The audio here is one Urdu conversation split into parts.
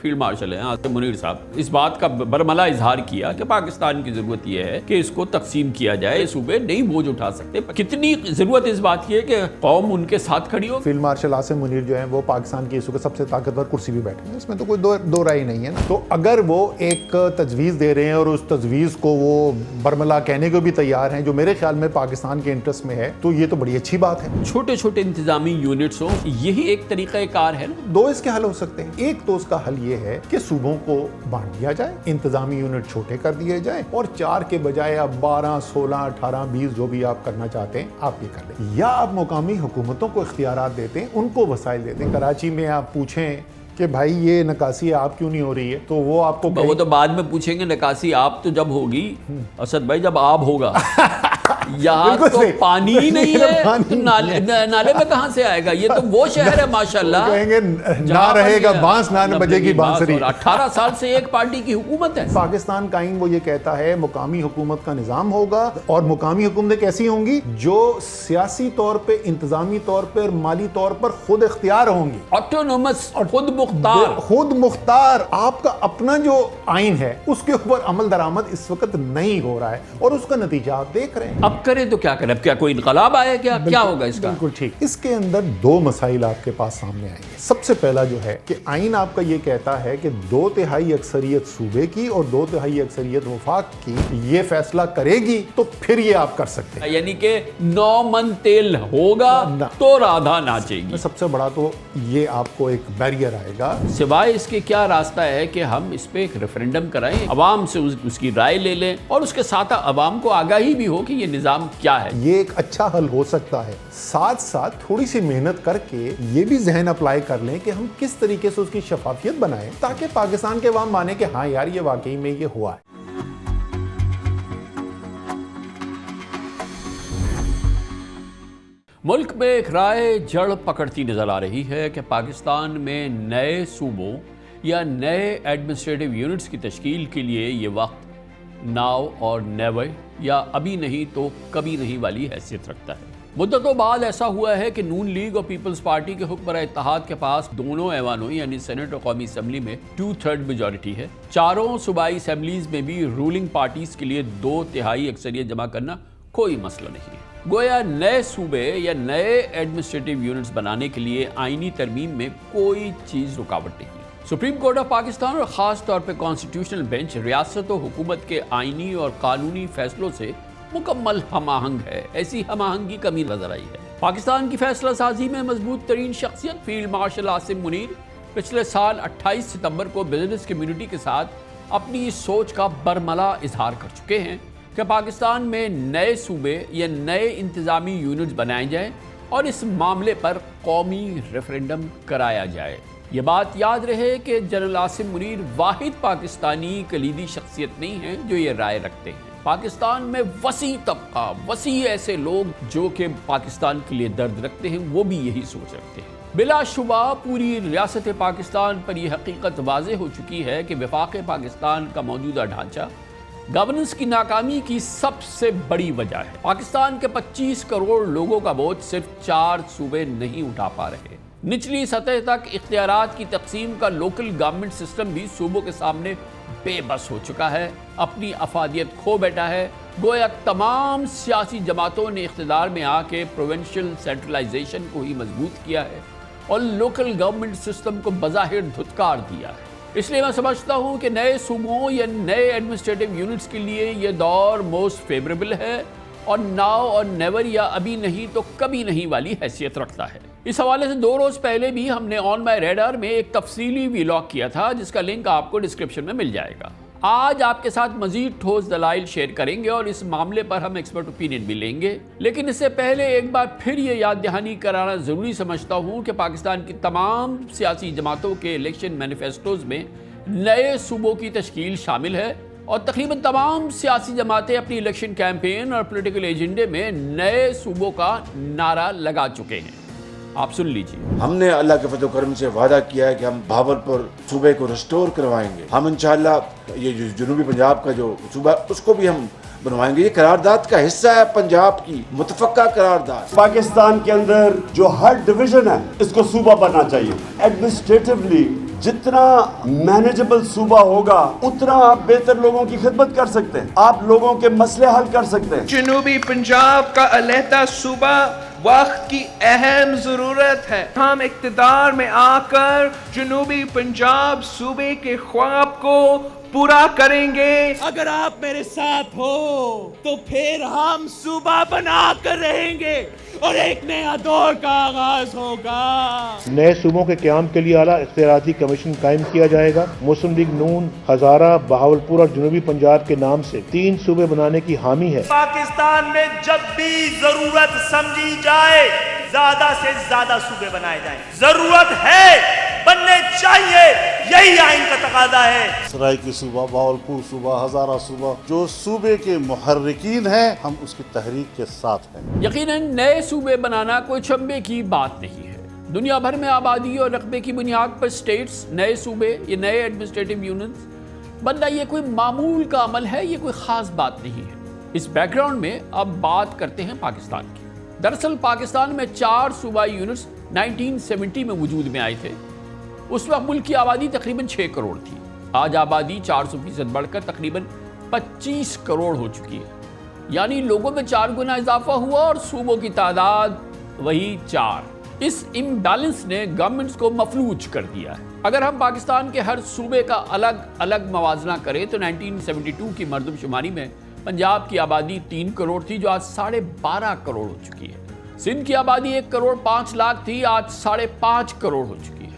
فیلڈ مارشل ہیں عاصم منیر صاحب، اس بات کا برملا اظہار کیا کہ پاکستان کی ضرورت یہ ہے کہ اس کو تقسیم کیا جائے، صوبے نہیں بوجھ اٹھا سکتے۔ کتنی ضرورت اس بات کی ہے کہ قوم ان کے ساتھ کھڑی ہو۔ فیلڈ مارشل عاصم منیر جو ہیں وہ پاکستان کی اس وقت سب سے طاقتور کرسی بھی بیٹھے ہیں، اس میں تو کوئی دو رائے نہیں ہے نا۔ تو اگر وہ ایک تجویز دے رہے ہیں اور اس تجویز کو وہ برملا کہنے کو بھی تیار ہیں، جو میرے خیال میں پاکستان کے انٹرسٹ میں ہے، تو یہ تو بڑی اچھی بات ہے۔ چھوٹے چھوٹے انتظامی یونٹس ہوں، یہی ایک طریقہ کار ہے نا۔ دو اس کے حل ہو سکتے ہیں۔ ایک تو اس کا حل یہ ہے کہ صوبوں کو بانٹ دیا جائے، انتظامی یونٹ چھوٹے کر دیے جائیں اور 4 کے بجائے اب 12، 16، 18، 20 جو بھی آپ کرنا چاہتے ہیں آپ یہ کر لیں، یا آپ مقامی حکومتوں کو اختیارات دیتے ہیں، ان کو وسائل دیتے ہیں۔ کراچی میں آپ پوچھیں کہ بھائی یہ نکاسی آپ کیوں نہیں ہو رہی ہے، تو وہ آپ کو وہ تو بعد میں پوچھیں گے نکاسی آپ تو جب ہوگی اسد بھائی، جب آب ہوگا۔ یہاں تو پانی ہی نہیں ہے، نالے میں کہاں سے آئے گا؟ یہ تو وہ شہر ہے ماشاءاللہ، کہیں گے نہ رہے گا بانس نہ بجے گی بانسری۔ 18 سال سے ایک پارٹی کی حکومت ہے پاکستان قائم، وہ یہ کہتا ہے مقامی حکومت کا نظام ہوگا، اور مقامی حکومتیں کیسی ہوں گی؟ جو سیاسی طور پہ، انتظامی طور پہ اور مالی طور پر خود اختیار ہوں گی، آٹونومس، خود مختار۔ آپ کا اپنا جو آئین ہے اس کے اوپر عمل درآمد اس وقت نہیں ہو رہا ہے، اور اس کا نتیجہ آپ دیکھ رہے ہیں۔ اب کریں تو کیا کریں؟ اب کیا کوئی انقلاب آئے؟ کیا ہوگا اس کا؟ بالکل ٹھیک۔ اس کے اندر 2 مسائل آپ کے پاس سامنے آئیں گے۔ سب سے پہلا جو ہے کہ آئین آپ کا یہ کہتا ہے کہ 2/3 اکثریت صوبے کی اور 2/3 اکثریت وفاق کی یہ فیصلہ کرے گی تو پھر یہ آپ کر سکتے ہیں، یعنی کہ 9 من تیل ہوگا تو رادھا ناچے گی۔ سب سے بڑا تو یہ آپ کو ایک بیریئر آئے گا۔ سوائے اس کے کیا راستہ ہے کہ ہم اس پہ ایک ریفرینڈم کرائیں، عوام سے اس کی رائے لے لیں، اور اس کے ساتھ عوام کو آگاہی بھی ہو کہ یہ نظام کیا ہے۔ یہ ایک اچھا حل ہو سکتا ہے۔ ساتھ ساتھ تھوڑی سی محنت کر کے یہ بھی ذہن اپلائی کر لیں کہ ہم کس طریقے سے اس کی شفافیت بنائیں تاکہ پاکستان کے عوام مانے کہ ہاں یار یہ واقعی میں یہ ہوا ہے۔ ملک میں ایک رائے جڑ پکڑتی نظر آ رہی ہے کہ پاکستان میں نئے صوبوں یا نئے ایڈمنسٹریٹو یونٹس کی تشکیل کے لیے یہ وقت ناؤ اور نیور، یا ابھی نہیں تو کبھی نہیں والی حیثیت رکھتا ہے۔ مدتوں بعد ایسا ہوا ہے کہ نون لیگ اور پیپلز پارٹی کے حکمراں اتحاد کے پاس دونوں ایوانوں یعنی سینٹ اور قومی اسمبلی میں 2/3 میجورٹی ہے۔ چاروں صوبائی اسمبلیز میں بھی رولنگ پارٹیز کے لیے 2/3 اکثریت جمع کرنا کوئی مسئلہ نہیں ہے۔ گویا نئے صوبے یا نئے ایڈمنسٹریٹو یونٹس بنانے کے لیے آئینی ترمیم میں کوئی چیز رکاوٹ نہیں ہے۔ سپریم کورٹ آف پاکستان اور خاص طور پہ کانسٹیٹیوشنل بینچ ریاست و حکومت کے آئینی اور قانونی فیصلوں سے مکمل ہم آہنگ ہے۔ ایسی ہم آہنگی کمی نظر آئی ہے۔ پاکستان کی فیصلہ سازی میں مضبوط ترین شخصیت فیلڈ مارشل عاصم منیر پچھلے سال 28 ستمبر کو بزنس کمیونٹی کے ساتھ اپنی اس سوچ کا برملا اظہار کر چکے ہیں کہ پاکستان میں نئے صوبے یا نئے انتظامی یونٹس بنائے جائیں اور اس معاملے پر قومی ریفرینڈم کرایا جائے۔ یہ بات یاد رہے کہ جنرل عاصم منیر واحد پاکستانی کلیدی شخصیت نہیں ہیں جو یہ رائے رکھتے ہیں۔ پاکستان میں وسیع طبقہ، وسیع ایسے لوگ جو کہ پاکستان کے لیے درد رکھتے ہیں، وہ بھی یہی سوچ رکھتے ہیں۔ بلا شبہ پوری ریاست پاکستان پر یہ حقیقت واضح ہو چکی ہے کہ وفاق پاکستان کا موجودہ ڈھانچہ گورننس کی ناکامی کی سب سے بڑی وجہ ہے۔ پاکستان کے 25 کروڑ لوگوں کا ووٹ صرف 4 صوبے نہیں اٹھا پا رہے۔ نچلی سطح تک اختیارات کی تقسیم کا لوکل گورنمنٹ سسٹم بھی صوبوں کے سامنے بے بس ہو چکا ہے، اپنی افادیت کھو بیٹھا ہے۔ گویا تمام سیاسی جماعتوں نے اقتدار میں آ کے پروونشل سینٹرلائزیشن کو ہی مضبوط کیا ہے اور لوکل گورنمنٹ سسٹم کو بظاہر دھتکار دیا ہے۔ اس لیے میں سمجھتا ہوں کہ نئے صوبوں یا نئے ایڈمنسٹریٹو یونٹس کے لیے یہ دور موسٹ فیوریبل ہے اور ناؤ اور نیور یا ابھی نہیں تو کبھی نہیں والی حیثیت رکھتا ہے۔ اس حوالے سے 2 روز پہلے بھی ہم نے آن مائی ریڈار میں ایک تفصیلی ویلاگ کیا تھا جس کا لنک آپ کو ڈسکرپشن میں مل جائے گا۔ آج آپ کے ساتھ مزید ٹھوس دلائل شیئر کریں گے اور اس معاملے پر ہم ایکسپرٹ اوپینین بھی لیں گے، لیکن اس سے پہلے ایک بار پھر یہ یاد دہانی کرانا ضروری سمجھتا ہوں کہ پاکستان کی تمام سیاسی جماعتوں کے الیکشن مینیفیسٹوز میں نئے صوبوں کی تشکیل شامل ہے، اور تقریباً تمام سیاسی جماعتیں اپنی الیکشن کیمپین اور پولیٹیکل ایجنڈے میں نئے صوبوں کا نعرہ لگا چکے ہیں۔ آپ سن لیجیے۔ ہم نے اللہ کے فضل و کرم سے وعدہ کیا ہے کہ ہم بھاولپور صوبے کو ریسٹور کروائیں گے۔ ہم انشاءاللہ یہ جو جنوبی پنجاب کا جو صوبہ اس کو بھی ہم بنوائیں گے۔ یہ قرارداد کا حصہ ہے پنجاب کی متفقہ قرارداد۔ پاکستان کے اندر جو ہر ڈویژن ہے اس کو صوبہ بننا چاہیے۔ ایڈمنسٹریٹولی جتنا مینیجبل صوبہ ہوگا اتنا آپ بہتر لوگوں کی خدمت کر سکتے ہیں, آپ لوگوں کے مسئلے حل کر سکتے ہیں. جنوبی پنجاب کا علیحدہ صوبہ وقت کی اہم ضرورت ہے. ہم اقتدار میں آ کر جنوبی پنجاب صوبے کے خواب کو پورا کریں گے. اگر آپ میرے ساتھ ہو تو پھر ہم صوبہ بنا کر رہیں گے اور ایک نیا دور کا آغاز ہوگا. نئے صوبوں کے قیام کے لیے اعلیٰ اختیاراتی کمیشن قائم کیا جائے گا. مسلم لیگ نون ہزارہ, بہاولپور اور جنوبی پنجاب کے نام سے 3 صوبے بنانے کی حامی ہے. پاکستان میں جب بھی ضرورت سمجھی جائے زیادہ سے زیادہ صوبے بنائے جائیں. ضرورت ہے, بننے چاہیے, یہی آئین کا تقاضا ہے. سرائیکی صوبہ, بہاولپور صوبہ, ہزارہ صوبہ, جو صوبے کے محرکین ہیں ہم اس کی تحریک کے ساتھ ہیں. یقیناً نئے صوبے بنانا کوئی چنبے کی بات نہیں ہے. دنیا بھر میں آبادی اور رقبے کی بنیاد پر سٹیٹس, نئے صوبے یا نئے ایڈمنسٹریٹو یونٹس بننا یہ کوئی معمول کا عمل ہے, یہ کوئی خاص بات نہیں ہے. اس بیک گراؤنڈ میں اب بات کرتے ہیں پاکستان کی. دراصل پاکستان میں 4 صوبائی یونٹس 1970 میں وجود میں آئے تھے. اس وقت ملک کی آبادی تقریباً 6 کروڑ تھی. آج آبادی 400% بڑھ کر تقریباً 25 کروڑ ہو چکی ہے. یعنی لوگوں میں 4 گنا اضافہ ہوا اور صوبوں کی تعداد وہی 4. اس امبیلنس نے گورنمنٹس کو مفلوج کر دیا ہے. اگر ہم پاکستان کے ہر صوبے کا الگ الگ موازنہ کریں تو 1972 کی مردم شماری میں پنجاب کی آبادی 3 کروڑ تھی جو آج 12.5 کروڑ ہو چکی ہے. سندھ کی آبادی 1 کروڑ 5 لاکھ تھی, آج 5.5 کروڑ ہو چکی ہے.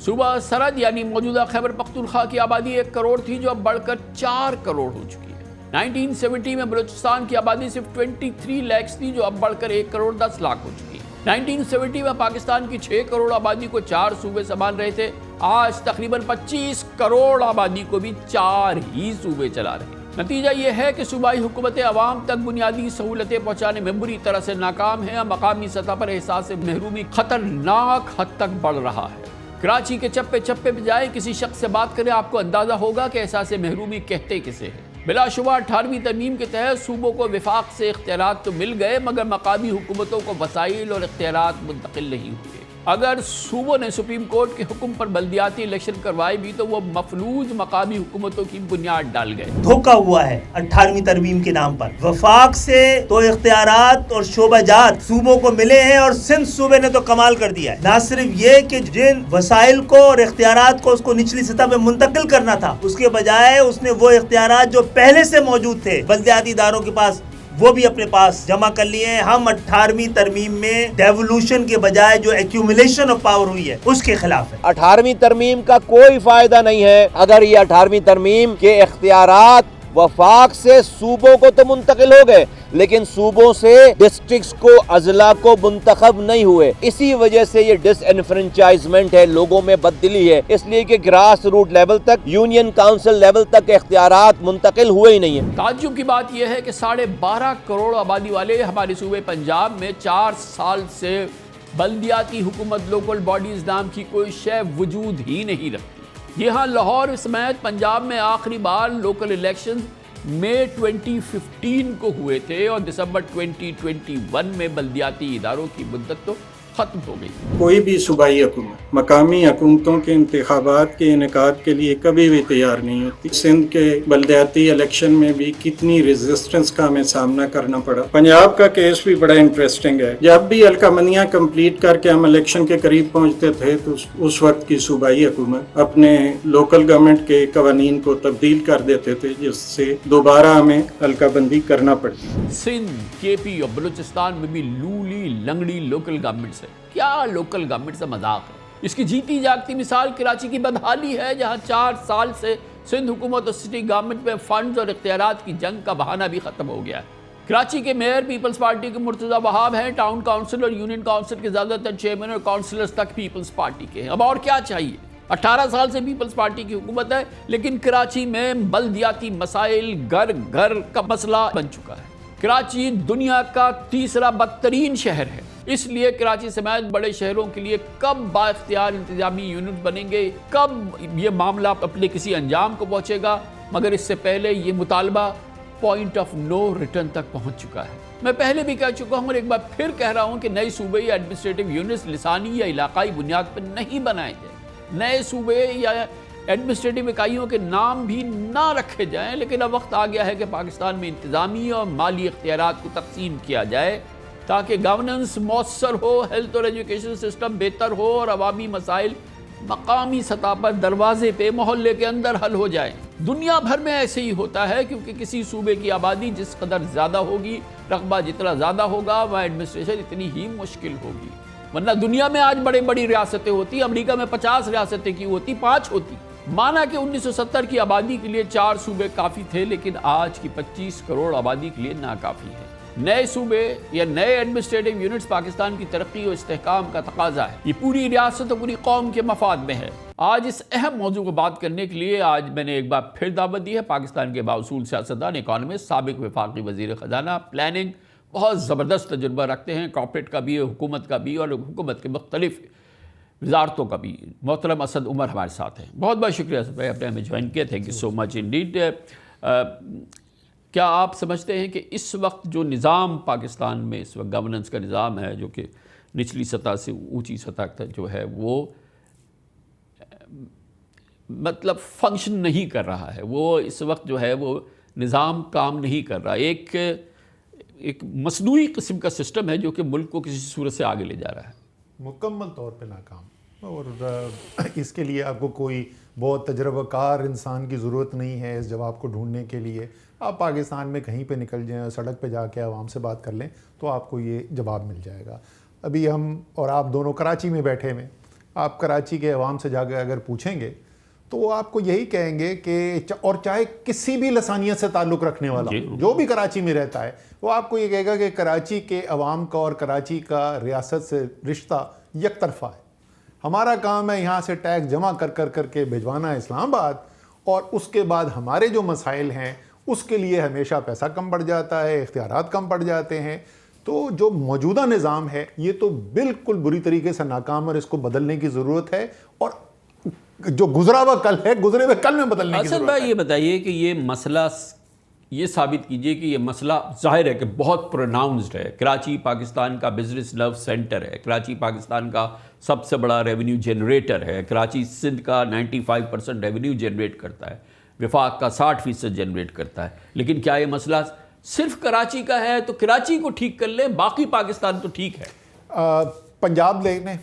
صوبہ سرحد یعنی موجودہ خیبر پختونخوا کی آبادی 1 کروڑ تھی جو اب بڑھ کر 4 کروڑ ہو چکی ہے. 1970 میں بلوچستان کی آبادی صرف 23 لاکھ تھی جو اب بڑھ کر 1 کروڑ 10 لاکھ ہو چکی ہے. 1970 میں پاکستان کی 6 کروڑ آبادی کو 4 صوبے سنبھال رہے تھے. آج تقریباً 25 کروڑ آبادی کو بھی 4 ہی صوبے چلا رہے ہیں. نتیجہ یہ ہے کہ صوبائی حکومتیں عوام تک بنیادی سہولتیں پہنچانے میں بری طرح سے ناکام ہیں. مقامی سطح پر احساس محرومی خطرناک حد تک بڑھ رہا ہے. کراچی کے چپے چپے پہ جائیں, کسی شخص سے بات کریں, آپ کو اندازہ ہوگا کہ احساس محرومی کہتے کسے ہیں. بلا شبہ 18ویں ترمیم کے تحت صوبوں کو وفاق سے اختیارات تو مل گئے مگر مقامی حکومتوں کو وسائل اور اختیارات منتقل نہیں ہوئے. اگر صوبوں نے سپریم کورٹ کے حکم پر بلدیاتی الیکشن کروائے بھی تو وہ مفلوج مقامی حکومتوں کی بنیاد ڈال گئے. دھوکہ ہوا ہے 18ویں ترمیم کے نام پر. وفاق سے تو اختیارات اور شعبہ جات صوبوں کو ملے ہیں اور سندھ صوبے نے تو کمال کر دیا ہے. نہ صرف یہ کہ جن وسائل کو اور اختیارات کو اس کو نچلی سطح پہ منتقل کرنا تھا اس کے بجائے اس نے وہ اختیارات جو پہلے سے موجود تھے بلدیاتی اداروں کے پاس وہ بھی اپنے پاس جمع کر لیے ہیں. ہم 18ویں ترمیم میں ڈیولوشن کے بجائے جو ایکیومولیشن آف پاور ہوئی ہے اس کے خلاف ہے. 18ویں ترمیم کا کوئی فائدہ نہیں ہے اگر یہ 18ویں ترمیم کے اختیارات وفاق سے صوبوں کو تو منتقل ہو گئے لیکن صوبوں سے ڈسٹرکٹس کو اضلاع کو منتخب نہیں ہوئے. اسی وجہ سے یہ ڈس انفرنچائزمنٹ ہے, لوگوں میں بددلی ہے, اس لیے کہ گراس روٹ لیول تک, یونین کاؤنسل لیول تک اختیارات منتقل ہوئے ہی نہیں ہیں. تعجب کی بات یہ ہے کہ 12.5 کروڑ آبادی والے ہمارے صوبے پنجاب میں 4 سال سے بلدیاتی حکومت لوکل باڈیز نام کی کوئی شے وجود ہی نہیں رکھتی. یہاں لاہور سمیت پنجاب میں آخری بار لوکل الیکشن مئی 2015 کو ہوئے تھے اور دسمبر 2021 میں بلدیاتی اداروں کی مدت تو ختم ہو گئی. کوئی بھی صوبائی حکومت مقامی حکومتوں کے انتخابات کے انعقاد کے لیے کبھی بھی تیار نہیں ہوتی. سندھ کے بلدیاتی الیکشن میں بھی کتنی ریزسٹنس کا ہمیں سامنا کرنا پڑا. پنجاب کا کیس بھی بڑا انٹرسٹنگ ہے. جب بھی حلقہ بندیاں کمپلیٹ کر کے ہم الیکشن کے قریب پہنچتے تھے تو اس وقت کی صوبائی حکومت اپنے لوکل گورنمنٹ کے قوانین کو تبدیل کر دیتے تھے جس سے دوبارہ ہمیں حلقہ بندی کرنا پڑتی. سندھ, کے پی اور بلوچستان میں بھی لولی لنگڑی لوکل گورنمنٹس ہے. کیا لوکل گورنمنٹ سے مذاق ہے؟ اس کی جیتی جاگتی مثال کراچی کی بدحالی ہے جہاں 4 سال سے سندھ حکومت اور سٹی گورنمنٹ میں فنڈز اور اختیارات کی جنگ کا بہانہ بھی ختم ہو گیا ہے. کراچی کے میئر پیپلز پارٹی کے مرتضی وہاب ہیں. ٹاؤن کاؤنسل اور یونین کاؤنسل کے زیادہ تر چیئرمین اور کاؤنسلرز تک پیپلز پارٹی کے ہیں. اب اور کیا چاہیے؟ 18 سال سے پیپلز پارٹی کی حکومت ہے لیکن کراچی میں بلدیاتی مسائل گھر گھر کا مسئلہ بن چکا ہے. کراچی دنیا کا 3را بدترین شہر ہے. اس لیے کراچی سمیت بڑے شہروں کے لیے کب با اختیار انتظامی یونٹ بنیں گے, کب یہ معاملہ اپنے کسی انجام کو پہنچے گا, مگر اس سے پہلے یہ مطالبہ پوائنٹ آف نو ریٹرن تک پہنچ چکا ہے. میں پہلے بھی کہہ چکا ہوں اور ایک بار پھر کہہ رہا ہوں کہ نئے صوبے یا ایڈمنسٹریٹو یونٹس لسانی یا علاقائی بنیاد پر نہیں بنائے جائیں. نئے صوبے یا ایڈمنسٹریٹو اکائیوں کے نام بھی نہ رکھے جائیں، لیکن اب وقت آ گیا ہے کہ پاکستان میں انتظامی اور مالی اختیارات کو تقسیم کیا جائے تاکہ گورننس مؤثر ہو، ہیلتھ اور ایجوکیشن سسٹم بہتر ہو اور عوامی مسائل مقامی سطح پر دروازے پہ محلے کے اندر حل ہو جائیں۔ دنیا بھر میں ایسے ہی ہوتا ہے، کیونکہ کسی صوبے کی آبادی جس قدر زیادہ ہوگی، رقبہ جتنا زیادہ ہوگا، وہاں ایڈمنسٹریشن اتنی ہی مشکل ہوگی۔ ورنہ دنیا میں آج بڑی ریاستیں ہوتی، امریکہ میں 50 ریاستیں کی ہوتی، 5 ہوتی۔ مانا کہ 1970 کی آبادی کے لیے 4 صوبے کافی تھے، لیکن آج کی 25 کروڑ آبادی کے لیے ناکافی ہے۔ نئے صوبے یا نئے ایڈمنسٹریٹو یونٹس پاکستان کی ترقی اور استحکام کا تقاضا ہے۔ یہ پوری ریاست اور پوری قوم کے مفاد میں ہے۔ آج اس اہم موضوع کو بات کرنے کے لیے آج میں نے ایک بار پھر دعوت دی ہے پاکستان کے بااصول سیاستدان، اکانومسٹ، سابق وفاقی وزیر خزانہ، پلاننگ، بہت زبردست تجربہ رکھتے ہیں، کارپوریٹ کا بھی، حکومت کا بھی اور حکومت کے مختلف وزارتوں کا بھی۔ محترم اسد عمر ہمارے ساتھ ہیں۔ بہت بہت شکریہ اسد بھائی، آپ نے ہمیں جوائن کیا، thank you so much indeed. کیا آپ سمجھتے ہیں کہ اس وقت جو نظام پاکستان میں اس وقت گورننس کا نظام ہے، جو کہ نچلی سطح سے اونچی سطح تک جو ہے وہ مطلب فنکشن نہیں کر رہا ہے، وہ اس وقت جو ہے وہ نظام کام نہیں کر رہا، ایک مصنوعی قسم کا سسٹم ہے جو کہ ملک کو کسی صورت سے آگے لے جا رہا ہے؟ مکمل طور پہ ناکام، اور اس کے لیے آپ کو کوئی بہت تجربہ کار انسان کی ضرورت نہیں ہے اس جواب کو ڈھونڈنے کے لیے۔ آپ پاکستان میں کہیں پہ نکل جائیں، سڑک پہ جا کے عوام سے بات کر لیں تو آپ کو یہ جواب مل جائے گا۔ ابھی ہم اور آپ دونوں کراچی میں بیٹھے ہوئے، آپ کراچی کے عوام سے جا کے اگر پوچھیں گے تو وہ آپ کو یہی کہیں گے کہ، اور چاہے کسی بھی لسانیت سے تعلق رکھنے والا جو بھی کراچی میں رہتا ہے، وہ آپ کو یہ کہے گا کہ کراچی کے عوام کا اور کراچی کا ریاست سے رشتہ یک طرفہ ہے۔ ہمارا کام ہے یہاں سے ٹیکس جمع کر کے بھجوانا ہے اسلام آباد، اور اس کے بعد ہمارے جو مسائل ہیں اس کے لیے ہمیشہ پیسہ کم پڑ جاتا ہے، اختیارات کم پڑ جاتے ہیں۔ تو جو موجودہ نظام ہے یہ تو بالکل بری طریقے سے ناکام، اور اس کو بدلنے کی ضرورت ہے، اور جو گزرا ہوا کل ہے، گزرے ہوئے کل میں بدلنے کی ضرورت ہے۔ اسد بھائی یہ بتائیے کہ یہ مسئلہ، یہ ثابت کیجئے کہ یہ مسئلہ ظاہر ہے کہ بہت پروناؤنسڈ ہے۔ کراچی پاکستان کا بزنس لو سینٹر ہے، کراچی پاکستان کا سب سے بڑا ریونیو جنریٹر ہے، کراچی سندھ کا 95% ریونیو جنریٹ کرتا ہے، وفاق کا 60% جنریٹ کرتا ہے۔ لیکن کیا یہ مسئلہ صرف کراچی کا ہے؟ تو کراچی کو ٹھیک کر لیں، باقی پاکستان تو ٹھیک ہے۔ پنجاب لے لیں،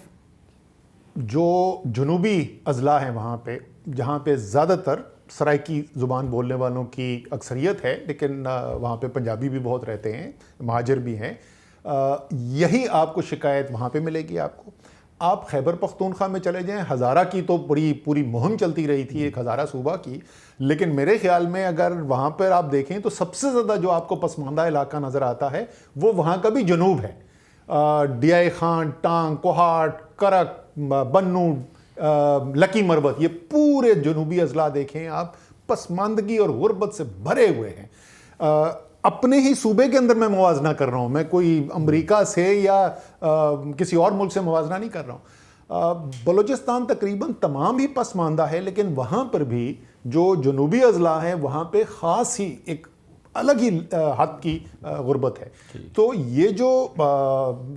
جو جنوبی اضلاع ہیں وہاں پہ، جہاں پہ زیادہ تر سرائکی زبان بولنے والوں کی اکثریت ہے، لیکن وہاں پہ پنجابی بھی بہت رہتے ہیں، مہاجر بھی ہیں، یہی آپ کو شکایت وہاں پہ ملے گی۔ آپ کو آپ خیبر پختونخوا میں چلے جائیں، ہزارہ کی تو پوری مہم چلتی رہی تھی، ایک ہزارہ صوبہ کی، لیکن میرے خیال میں اگر وہاں پر آپ دیکھیں تو سب سے زیادہ جو آپ کو پسماندہ علاقہ نظر آتا ہے وہ وہاں کا بھی جنوب ہے۔ ڈیائی خان، ٹانگ، کوہاٹ، کرک، بنو، لکی مربت، یہ پورے جنوبی اضلاع دیکھیں آپ، پسماندگی اور غربت سے بھرے ہوئے ہیں۔ اپنے ہی صوبے کے اندر میں موازنہ کر رہا ہوں، میں کوئی امریکہ سے یا کسی اور ملک سے موازنہ نہیں کر رہا ہوں۔ بلوچستان تقریباً تمام ہی پسماندہ ہے، لیکن وہاں پر بھی جو جنوبی اضلاع ہیں وہاں پہ خاص ہی ایک الگ ہی حد کی غربت ہے۔ تو یہ جو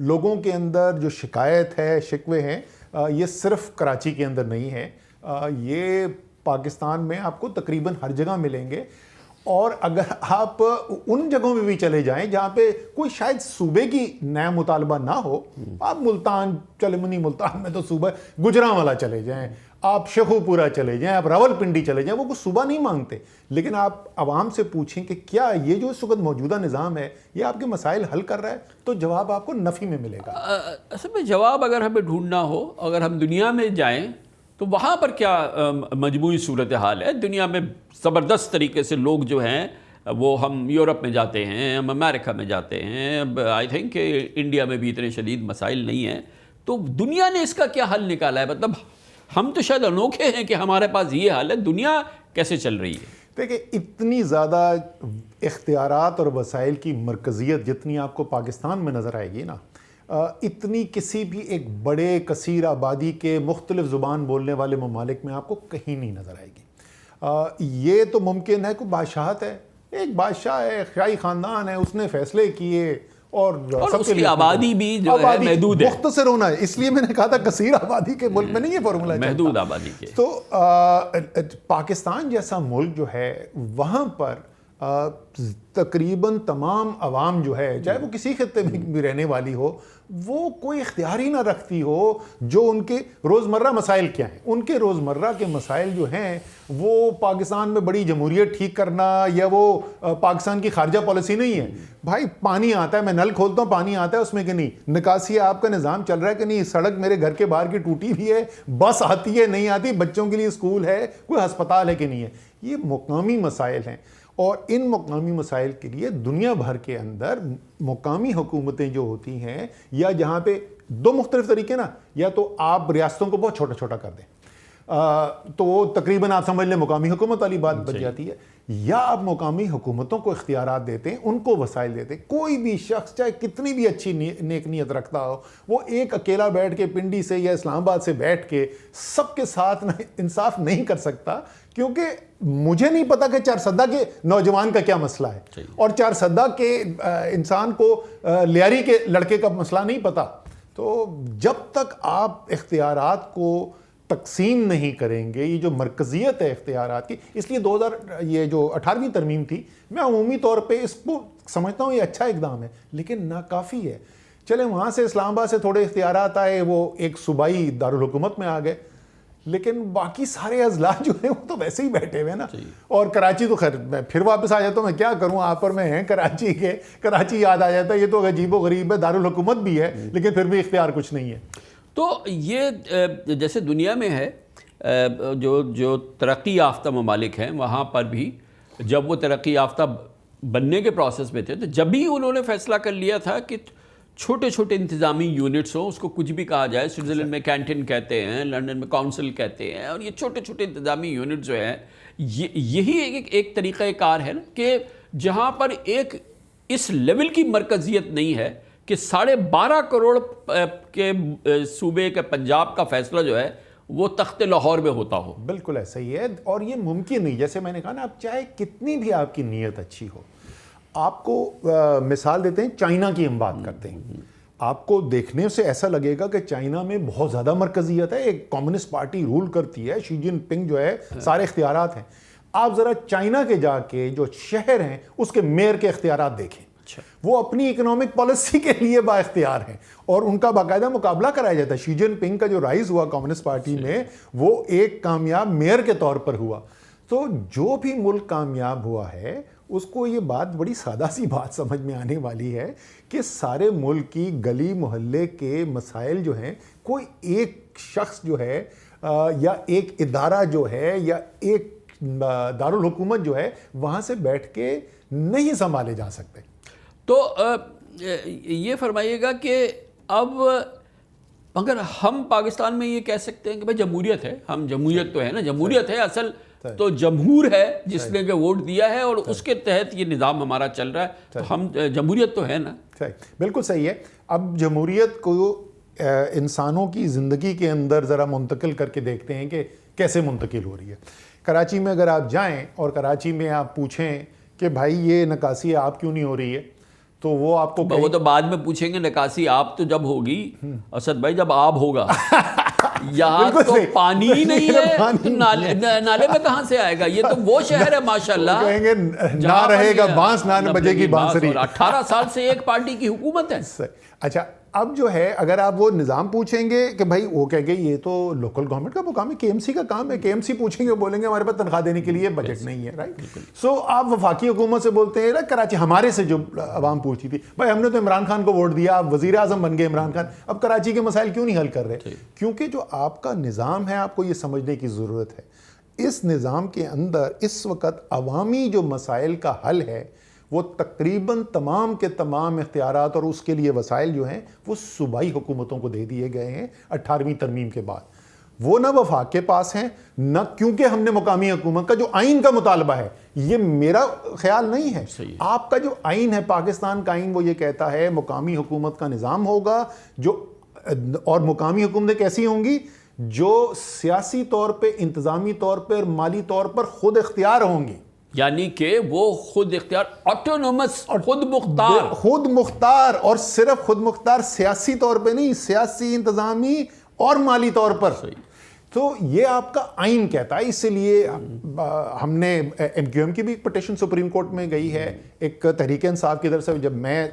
لوگوں کے اندر جو شکایت ہے، شکوے ہیں، یہ صرف کراچی کے اندر نہیں ہے، یہ پاکستان میں آپ کو تقریباً ہر جگہ ملیں گے۔ اور اگر آپ ان جگہوں میں بھی چلے جائیں جہاں پہ کوئی شاید صوبے کی نیا مطالبہ نہ ہو، آپ ملتان چلے، منی ملتان میں تو صوبہ گجرانوالا چلے جائیں، آپ شیخو پورہ چلے جائیں، آپ راول پنڈی چلے جائیں، وہ کوئی صوبہ نہیں مانگتے، لیکن آپ عوام سے پوچھیں کہ کیا یہ جو اس وقت موجودہ نظام ہے یہ آپ کے مسائل حل کر رہا ہے، تو جواب آپ کو نفی میں ملے گا۔ اصل میں جواب اگر ہمیں ڈھونڈنا ہو، اگر ہم دنیا میں جائیں تو وہاں پر کیا مجموعی صورتحال ہے؟ دنیا میں زبردست طریقے سے لوگ جو ہیں وہ، ہم یورپ میں جاتے ہیں، ہم امریکہ میں جاتے ہیں، آئی تھنک کہ انڈیا میں بھی اتنے شدید مسائل نہیں ہیں، تو دنیا نے اس کا کیا حل نکالا ہے؟ مطلب ہم تو شاید انوکھے ہیں کہ ہمارے پاس یہ حل ہے، دنیا کیسے چل رہی ہے؟ دیکھیں، اتنی زیادہ اختیارات اور وسائل کی مرکزیت جتنی آپ کو پاکستان میں نظر آئے گی نا، اتنی کسی بھی ایک بڑے کثیر آبادی کے مختلف زبان بولنے والے ممالک میں آپ کو کہیں نہیں نظر آئے گی۔ یہ تو ممکن ہے کہ بادشاہت ہے، ایک بادشاہ ہے، شاہی خاندان ہے، اس نے فیصلے کیے، اور سب اس کے کی لیے آبادی بھی جو ہے محدود ہے. مختصر ہونا ہے, اس لیے میں نے کہا تھا کثیر آبادی کے ملک میں نہیں یہ فارمولا چلتا. محدود آبادی کے. تو پاکستان جیسا ملک جو ہے وہاں پر تقریباً تمام عوام جو ہے, چاہے وہ کسی خطے میں بھی رہنے والی ہو, وہ کوئی اختیار ہی نہ رکھتی ہو جو ان کے روزمرہ مسائل کیا ہیں. ان کے روزمرہ کے مسائل جو ہیں وہ پاکستان میں بڑی جمہوریت ٹھیک کرنا یا وہ پاکستان کی خارجہ پالیسی نہیں ہے. بھائی پانی آتا ہے, میں نل کھولتا ہوں پانی آتا ہے اس میں کہ نہیں, نکاسی آپ کا نظام چل رہا ہے کہ نہیں, سڑک میرے گھر کے باہر کی ٹوٹی بھی ہے, بس آتی ہے نہیں آتی, بچوں کے لیے اسکول ہے, کوئی ہسپتال ہے کہ نہیں ہے. یہ مقامی مسائل ہیں, اور ان مقامی مسائل کے لیے دنیا بھر کے اندر مقامی حکومتیں جو ہوتی ہیں, یا جہاں پہ دو مختلف طریقے نا, یا تو آپ ریاستوں کو بہت چھوٹا چھوٹا کر دیں تو وہ تقریباً آپ سمجھ لیں مقامی حکومت والی بات بچ جاتی ہے, یا آپ مقامی حکومتوں کو اختیارات دیتے ہیں, ان کو وسائل دیتے ہیں. کوئی بھی شخص چاہے کتنی بھی اچھی نیک نیت رکھتا ہو, وہ ایک اکیلا بیٹھ کے پنڈی سے یا اسلام آباد سے بیٹھ کے سب کے ساتھ انصاف نہیں کر سکتا, کیونکہ مجھے نہیں پتا کہ چارسدہ کے نوجوان کا کیا مسئلہ ہے, اور چارسدہ کے انسان کو لیاری کے لڑکے کا مسئلہ نہیں پتا. تو جب تک آپ اختیارات کو تقسیم نہیں کریں گے, یہ جو مرکزیت ہے اختیارات کی, اس لیے یہ جو 18ویں ترمیم تھی, میں عمومی طور پہ اس کو سمجھتا ہوں یہ اچھا اقدام ہے, لیکن ناکافی ہے. چلیں وہاں سے اسلام آباد سے تھوڑے اختیارات آئے, وہ ایک صوبائی دارالحکومت میں آ گئے, لیکن باقی سارے اضلاع جو ہیں وہ تو ویسے ہی بیٹھے ہوئے نا. اور کراچی تو خیر میں پھر واپس آ جاتا ہوں, میں کیا کروں, آپ پر میں ہیں کراچی کے, کراچی یاد آ جاتا ہے, یہ تو عجیب و غریب ہے, دارالحکومت بھی ہے لیکن پھر بھی اختیار کچھ نہیں ہے. تو یہ جیسے دنیا میں ہے, جو ترقی یافتہ ممالک ہیں وہاں پر بھی جب وہ ترقی یافتہ بننے کے پروسیس میں تھے تو جب بھی انہوں نے فیصلہ کر لیا تھا کہ چھوٹے چھوٹے انتظامی یونٹس ہوں, اس کو کچھ بھی کہا جائے, سوئٹزرلینڈ میں کینٹن کہتے ہیں, لنڈن میں کونسل کہتے ہیں, اور یہ چھوٹے چھوٹے انتظامی یونٹ جو ہیں یہی ایک طریقہ کار ہے نا, کہ جہاں پر ایک اس لیول کی مرکزیت نہیں ہے کہ 12.5 کروڑ کے صوبے کے پنجاب کا فیصلہ جو ہے وہ تخت لاہور میں ہوتا ہو. بالکل ایسا ہی ہے, اور یہ ممکن نہیں. جیسے میں نے کہا نا, آپ چاہے کتنی بھی آپ کی نیت اچھی ہو, آپ کو مثال دیتے ہیں چائنا کی ہم بات کرتے ہیں, آپ کو دیکھنے سے ایسا لگے گا کہ چائنا میں بہت زیادہ مرکزیت ہے, ایک کمیونسٹ پارٹی رول کرتی ہے, شی جن پنگ جو ہے سارے اختیارات ہیں. آپ ذرا چائنا کے جا کے جو شہر ہیں اس کے میئر کے اختیارات دیکھیں, وہ اپنی اکنامک پالیسی کے لیے با اختیار ہیں, اور ان کا باقاعدہ مقابلہ کرایا جاتا ہے. شی جن پنگ کا جو رائز ہوا کمیونسٹ پارٹی میں, وہ ایک کامیاب میئر کے طور پر ہوا. تو جو بھی ملک کامیاب ہوا ہے اس کو یہ بات بڑی سادہ سی بات سمجھ میں آنے والی ہے کہ سارے ملک کی گلی محلے کے مسائل جو ہیں, کوئی ایک شخص جو ہے یا ایک ادارہ جو ہے یا ایک دارالحکومت جو ہے وہاں سے بیٹھ کے نہیں سنبھالے جا سکتے. تو یہ فرمائیے گا کہ اب اگر ہم پاکستان میں یہ کہہ سکتے ہیں کہ بھائی جمہوریت ہے, ہم جمہوریت تو ہے نا, جمہوریت ہے اصل تو جمہور ہے جس نے کہ ووٹ دیا ہے, اور اس کے تحت یہ نظام ہمارا چل رہا ہے, تو ہم جمہوریت تو ہے نا. بالکل صحیح ہے. اب جمہوریت کو انسانوں کی زندگی کے اندر ذرا منتقل کر کے دیکھتے ہیں کہ کیسے منتقل ہو رہی ہے. کراچی میں اگر آپ جائیں اور کراچی میں آپ پوچھیں کہ بھائی یہ نکاسی آپ کیوں نہیں ہو رہی ہے, تو وہ آپ کو وہ تو بعد میں پوچھیں گے, نکاسی آپ تو جب ہوگی اسد بھائی جب آب ہوگا, یہاں تو پانی ہی نہیں ہے, نالے میں کہاں سے آئے گا. یہ تو وہ شہر ہے ماشاءاللہ, کہیں گے نہ رہے گا بانس نہ بجے گی بانسری. 18 سال سے ایک پارٹی کی حکومت ہے. اچھا, اب جو ہے اگر آپ وہ نظام پوچھیں گے کہ بھائی وہ کہہ گے یہ تو لوکل گورنمنٹ کا وہ کام ہے, کے ایم سی کا کام ہے, کے ایم سی پوچھیں گے بولیں گے ہمارے پاس تنخواہ دینے کے لیے بجٹ نہیں ہے, رائٹ. سو آپ وفاقی حکومت سے بولتے ہیں, کراچی ہمارے سے جو عوام پوچھتی تھی, بھائی ہم نے تو عمران خان کو ووٹ دیا, آپ وزیر اعظم بن گئے عمران خان, اب کراچی کے مسائل کیوں نہیں حل کر رہے؟ کیونکہ جو آپ کا نظام ہے آپ کو یہ سمجھنے کی ضرورت ہے, اس نظام کے اندر اس وقت عوامی جو مسائل کا حل ہے وہ تقریباً تمام کے تمام اختیارات اور اس کے لیے وسائل جو ہیں وہ صوبائی حکومتوں کو دے دیے گئے ہیں 18ویں ترمیم کے بعد. وہ نہ وفاق کے پاس ہیں, نہ کیونکہ ہم نے مقامی حکومت کا جو آئین کا مطالبہ ہے, یہ میرا خیال نہیں ہے, آپ کا جو آئین ہے پاکستان کا آئین وہ یہ کہتا ہے مقامی حکومت کا نظام ہوگا جو, اور مقامی حکومتیں کیسی ہوں گی جو سیاسی طور پہ, انتظامی طور پر, مالی طور پر خود اختیار ہوں گی. یعنی کہ وہ خود اختیار، آٹونومس، خود مختار، اور صرف خود مختار سیاسی طور پہ نہیں، سیاسی، انتظامی اور مالی طور پر. تو یہ آپ کا آئین کہتا ہے. اس لیے ہم نے ایم کیو ایم کی بھی پٹیشن سپریم کورٹ میں گئی ہے. ایک تحریک انصاف کی طرف سے جب میں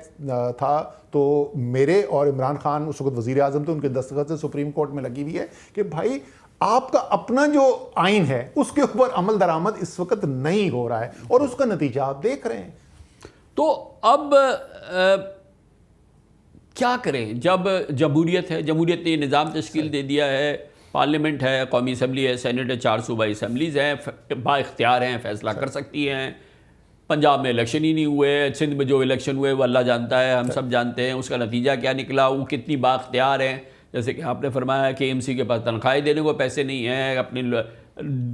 تھا تو میرے اور عمران خان اس وقت وزیر اعظم تھے، ان کے دستخط سے سپریم کورٹ میں لگی ہوئی ہے کہ بھائی آپ کا اپنا جو آئین ہے اس کے اوپر عمل درآمد اس وقت نہیں ہو رہا ہے، اور اس کا نتیجہ آپ دیکھ رہے ہیں. تو اب کیا کریں جب جمہوریت ہے، جمہوریت نے نظام تشکیل دے دیا ہے، پارلیمنٹ ہے، قومی اسمبلی ہے، سینٹ ہے، 4 صوبائی اسمبلیز ہیں، با اختیار ہیں، فیصلہ کر سکتی ہیں. پنجاب میں الیکشن ہی نہیں ہوئے، سندھ میں جو الیکشن ہوئے وہ اللہ جانتا ہے، ہم سب جانتے ہیں اس کا نتیجہ کیا نکلا، وہ کتنی با اختیار ہیں. جیسے کہ آپ نے فرمایا کہ ایم سی کے پاس تنخواہیں دینے کو پیسے نہیں ہیں، اپنے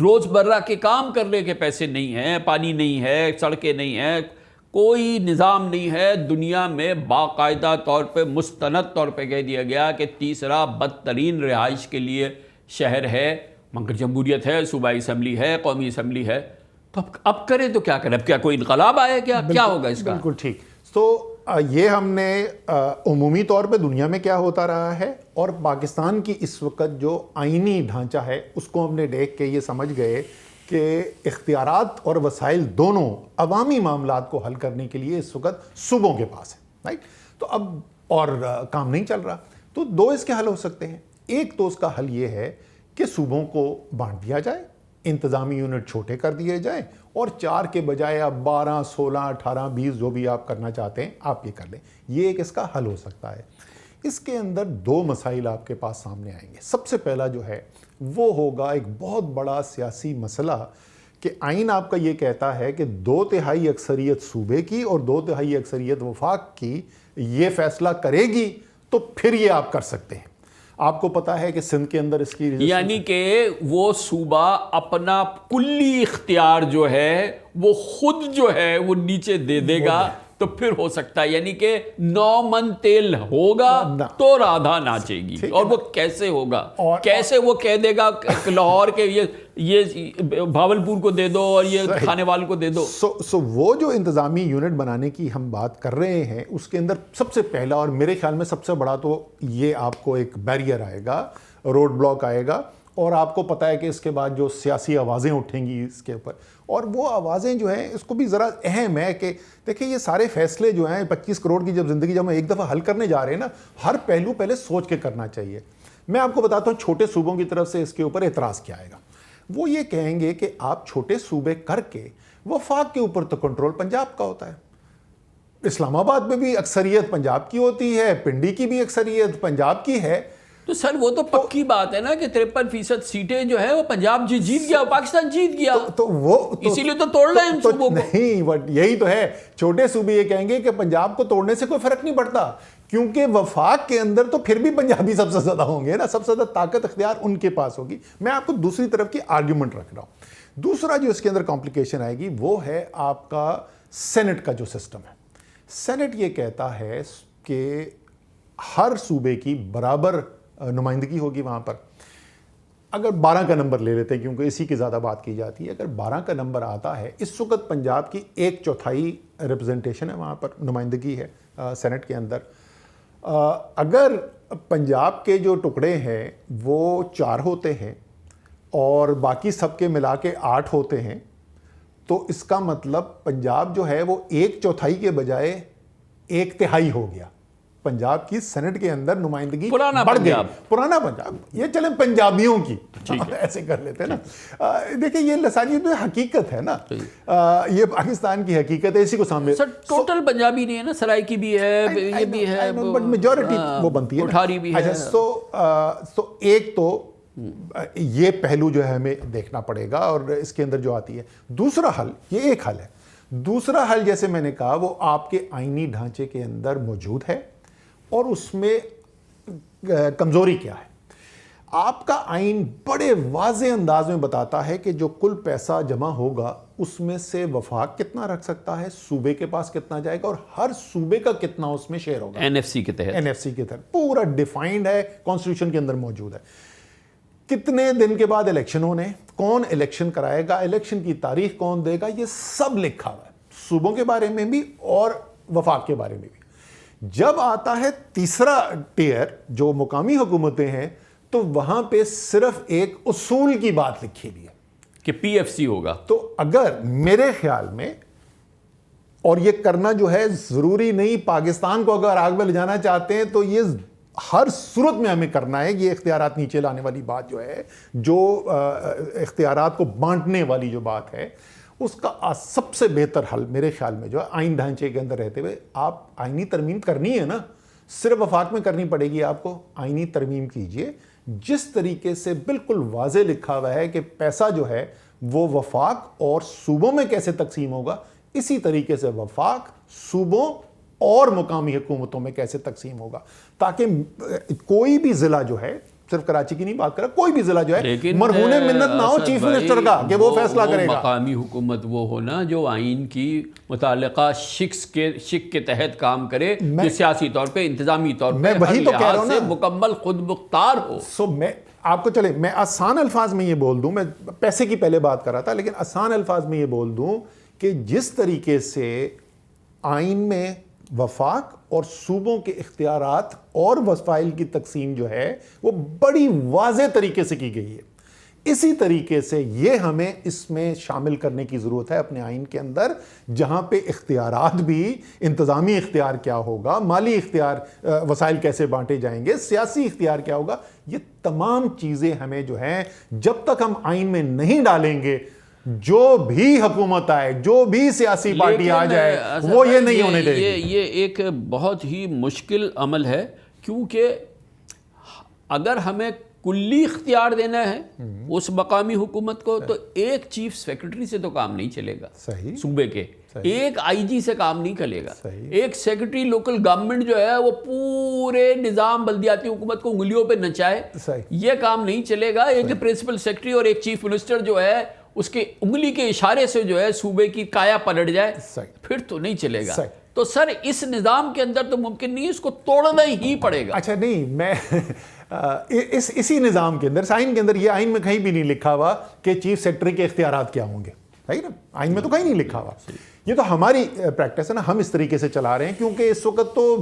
روز مرہ کے کام کرنے کے پیسے نہیں ہیں، پانی نہیں ہے، سڑکیں نہیں ہیں، کوئی نظام نہیں ہے. دنیا میں باقاعدہ طور پہ مستند طور پہ کہہ دیا گیا کہ تیسرا بدترین رہائش کے لیے شہر ہے، مگر جمہوریت ہے، صوبائی اسمبلی ہے، قومی اسمبلی ہے. تو اب کریں تو کیا کریں؟ اب کیا کوئی انقلاب آئے؟ کیا ہوگا اس کا؟ بالکل ٹھیک. تو یہ ہم نے عمومی طور پہ دنیا میں کیا ہوتا رہا ہے، اور پاکستان کی اس وقت جو آئینی ڈھانچہ ہے اس کو ہم نے دیکھ کے یہ سمجھ گئے کہ اختیارات اور وسائل دونوں عوامی معاملات کو حل کرنے کے لیے اس وقت صوبوں کے پاس ہے، رائٹ. تو اب اور کام نہیں چل رہا. تو 2 اس کے حل ہو سکتے ہیں. ایک تو اس کا حل یہ ہے کہ صوبوں کو بانٹ دیا جائے، انتظامی یونٹ چھوٹے کر دیے جائیں، اور 4 کے بجائے آپ 12، 16، 18، 20 جو بھی آپ کرنا چاہتے ہیں آپ یہ کر لیں. یہ ایک اس کا حل ہو سکتا ہے. اس کے اندر 2 مسائل آپ کے پاس سامنے آئیں گے. سب سے پہلا جو ہے وہ ہوگا ایک بہت بڑا سیاسی مسئلہ کہ آئین آپ کا یہ کہتا ہے کہ 2/3 اکثریت صوبے کی اور 2/3 اکثریت وفاق کی یہ فیصلہ کرے گی تو پھر یہ آپ کر سکتے ہیں. آپ کو پتا ہے کہ سندھ کے اندر اس کی یعنی کہ وہ صوبہ اپنا کلی اختیار جو ہے وہ خود جو ہے وہ نیچے دے دے گا تو پھر ہو سکتا ہے. یعنی کہ 9 من تیل ہوگا تو رادھا ناچے گی. اور وہ کیسے ہوگا؟ کیسے وہ کہہ دے گا لاہور کے یہ بھاولپور کو دے دو اور یہ کھانے والوں کو دے دو. سو وہ جو انتظامی یونٹ بنانے کی ہم بات کر رہے ہیں اس کے اندر سب سے پہلا اور میرے خیال میں سب سے بڑا تو یہ آپ کو ایک بیریئر آئے گا، روڈ بلاک آئے گا. اور آپ کو پتا ہے کہ اس کے بعد جو سیاسی آوازیں اٹھیں گی اس کے اوپر، اور وہ آوازیں جو ہیں اس کو بھی ذرا اہم ہے کہ دیکھیں یہ سارے فیصلے جو ہیں 25 کروڑ کی جب زندگی جب ہم ایک دفعہ حل کرنے جا رہے ہیں نا، ہر پہلو پہلے سوچ کے کرنا چاہیے. میں آپ کو بتاتا ہوں چھوٹے صوبوں کی طرف سے اس کے اوپر اعتراض کیا آئے گا. وہ یہ کہیں گے کہ آپ چھوٹے صوبے کر کے وفاق کے اوپر تو کنٹرول پنجاب کا ہوتا ہے. اسلام آباد میں بھی اکثریت پنجاب کی ہوتی ہے، پنڈی کی بھی اکثریت پنجاب کی ہے. تو سر وہ تو پکی بات ہے نا کہ 53% سیٹیں جو ہے وہ پنجاب جیت گیا، پاکستان جیت گیا. تو وہ اسی لیے تو توڑ رہے ہیں صوبوں کو. نہیں، یہی تو ہے. چھوٹے صوبے یہ کہیں گے کہ پنجاب کو توڑنے سے کوئی فرق نہیں پڑتا، کیونکہ وفاق کے اندر تو پھر بھی پنجابی سب سے زیادہ ہوں گے نا، سب سے زیادہ طاقت اختیار ان کے پاس ہوگی. میں آپ کو دوسری طرف کی آرگیومنٹ رکھ رہا ہوں. دوسرا جو اس کے اندر کمپلیکیشن آئے گی وہ ہے آپ کا سینٹ کا جو سسٹم ہے. سینٹ یہ کہتا ہے کہ ہر صوبے کی برابر نمائندگی ہوگی وہاں پر. اگر 12 کا نمبر لے لیتے ہیں کیونکہ اسی کی زیادہ بات کی جاتی ہے، اگر 12 کا نمبر آتا ہے، اس وقت پنجاب کی 1/4 ریپرزنٹیشن ہے وہاں پر، نمائندگی ہے سینٹ کے اندر. اگر پنجاب کے جو ٹکڑے ہیں وہ 4 ہوتے ہیں اور باقی سب کے ملا کے 8 ہوتے ہیں تو اس کا مطلب پنجاب جو ہے وہ 1/4 کے بجائے 1/3 ہو گیا. پنجاب کی سینٹ کے اندر نمائندگی بڑھ گئی. پرانا پنجاب، یہ چلیں پنجابیوں کی ایسے کر لیتے ہیں نا. دیکھیں یہ لسانیت میں حقیقت ہے نا، یہ پاکستان کی حقیقت ہے، اسی کو سامنے. سر ٹوٹل پنجابی نہیں ہے نا، سرائی کی بھی ہے، یہ بھی ہے، بٹ میجورٹی وہ بنتی ہے، اٹھاری بھی ہے. تو ایک تو یہ پہلو جو ہے ہمیں دیکھنا پڑے گا اور اس کے اندر جو آتی ہے. دوسرا حل، یہ ایک حل ہے. دوسرا حل جیسے میں نے کہا وہ آپ کے آئینی ڈھانچے کے اندر موجود ہے اور اس میں کمزوری کیا ہے. آپ کا آئین بڑے واضح انداز میں بتاتا ہے کہ جو کل پیسہ جمع ہوگا اس میں سے وفاق کتنا رکھ سکتا ہے، صوبے کے پاس کتنا جائے گا اور ہر صوبے کا کتنا اس میں شیئر ہوگا. NFC کے تحت پورا ڈیفائنڈ ہے، کانسٹیٹیوشن کے اندر موجود ہے. کتنے دن کے بعد الیکشن ہونے, کون الیکشن کرائے گا, الیکشن کی تاریخ کون دے گا, یہ سب لکھا ہوا ہے صوبوں کے بارے میں بھی اور وفاق کے بارے میں بھی. جب آتا ہے تیسرا ٹیئر جو مقامی حکومتیں ہیں, تو وہاں پہ صرف ایک اصول کی بات لکھی ہوئی ہے کہ پی ایف سی ہوگا. تو اگر میرے خیال میں, اور یہ کرنا جو ہے ضروری نہیں, پاکستان کو اگر آگ میں لے جانا چاہتے ہیں تو یہ ہر صورت میں ہمیں کرنا ہے. یہ اختیارات نیچے لانے والی بات جو ہے, جو اختیارات کو بانٹنے والی جو بات ہے, اس کا سب سے بہتر حل میرے خیال میں جو ہے آئین ڈھانچے کے اندر رہتے ہوئے آپ آئینی ترمیم کرنی ہے نا, صرف وفاق میں کرنی پڑے گی آپ کو. آئینی ترمیم کیجئے جس طریقے سے بالکل واضح لکھا ہوا ہے کہ پیسہ جو ہے وہ وفاق اور صوبوں میں کیسے تقسیم ہوگا, اسی طریقے سے وفاق صوبوں اور مقامی حکومتوں میں کیسے تقسیم ہوگا, تاکہ کوئی بھی ضلع جو ہے, صرف کراچی کی نہیں بات کر رہا, کوئی بھی ضلع جو ہے مرہون منت نہ ہو چیف منسٹر کا کہ وہ فیصلہ کرے گا. مقامی حکومت وہ ہونا جو آئین کی متعلقہ شق کے تحت کام کرے, جو سیاسی طور پہ, انتظامی طور پہ ہر لحاظ سے مکمل خود مختار ہو. سو میں آپ کو, چلے میں آسان الفاظ میں یہ بول دوں, میں پیسے کی پہلے بات کر رہا تھا, لیکن آسان الفاظ میں یہ بول دوں کہ جس طریقے سے آئین میں وفاق اور صوبوں کے اختیارات اور وسائل کی تقسیم جو ہے وہ بڑی واضح طریقے سے کی گئی ہے, اسی طریقے سے یہ ہمیں اس میں شامل کرنے کی ضرورت ہے اپنے آئین کے اندر, جہاں پہ اختیارات بھی, انتظامی اختیار کیا ہوگا, مالی اختیار, وسائل کیسے بانٹے جائیں گے, سیاسی اختیار کیا ہوگا, یہ تمام چیزیں ہمیں جو ہیں جب تک ہم آئین میں نہیں ڈالیں گے, جو بھی حکومت آئے, جو بھی سیاسی پارٹی آ جائے, وہ یہ نہیں ہونے دے گی. یہ ایک بہت ہی مشکل عمل ہے, کیونکہ اگر ہمیں کلی اختیار دینا ہے اس مقامی حکومت کو, تو ایک چیف سیکرٹری سے تو کام نہیں چلے گا صوبے کے, ایک آئی جی سے کام نہیں چلے گا, ایک سیکرٹری لوکل گورنمنٹ جو ہے وہ پورے نظام بلدیاتی حکومت کو انگلیوں پہ نچائے, یہ کام نہیں چلے گا. ایک پرنسپل سیکرٹری اور ایک چیف منسٹر جو ہے اس کے انگلی کے اشارے سے جو ہے صوبے کی کایا پلٹ جائے, پھر تو نہیں چلے گا. تو سر اس نظام کے اندر تو ممکن نہیں, اس کو توڑنا ہی پڑے گا. اچھا نہیں, میں اسی نظام کے اندر, آئین کے اندر, یہ آئین میں کہیں بھی نہیں لکھا ہوا کہ چیف سیکرٹری کے اختیارات کیا ہوں گے, صحیح نا, آئین میں تو کہیں نہیں لکھا ہوا. یہ تو ہماری پریکٹس ہے نا, ہم اس طریقے سے چلا رہے ہیں کیونکہ اس وقت تو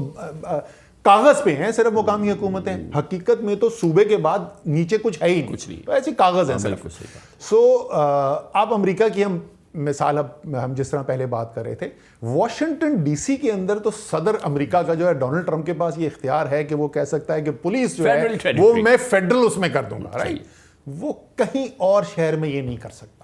کاغذ پہ ہیں صرف مقامی حکومتیں, حقیقت میں تو صوبے کے بعد نیچے کچھ ہے ہی نہیں, تو ایسے کاغذ ہیں صرف. سو آپ امریکہ کی ہم مثال, ہم جس طرح پہلے بات کر رہے تھے, واشنگٹن ڈی سی کے اندر تو صدر امریکہ کا جو ہے ڈونلڈ ٹرمپ کے پاس یہ اختیار ہے کہ وہ کہہ سکتا ہے کہ پولیس جو ہے وہ میں فیڈرل اس میں کر دوں گا, رائٹ. وہ کہیں اور شہر میں یہ نہیں کر سکتا.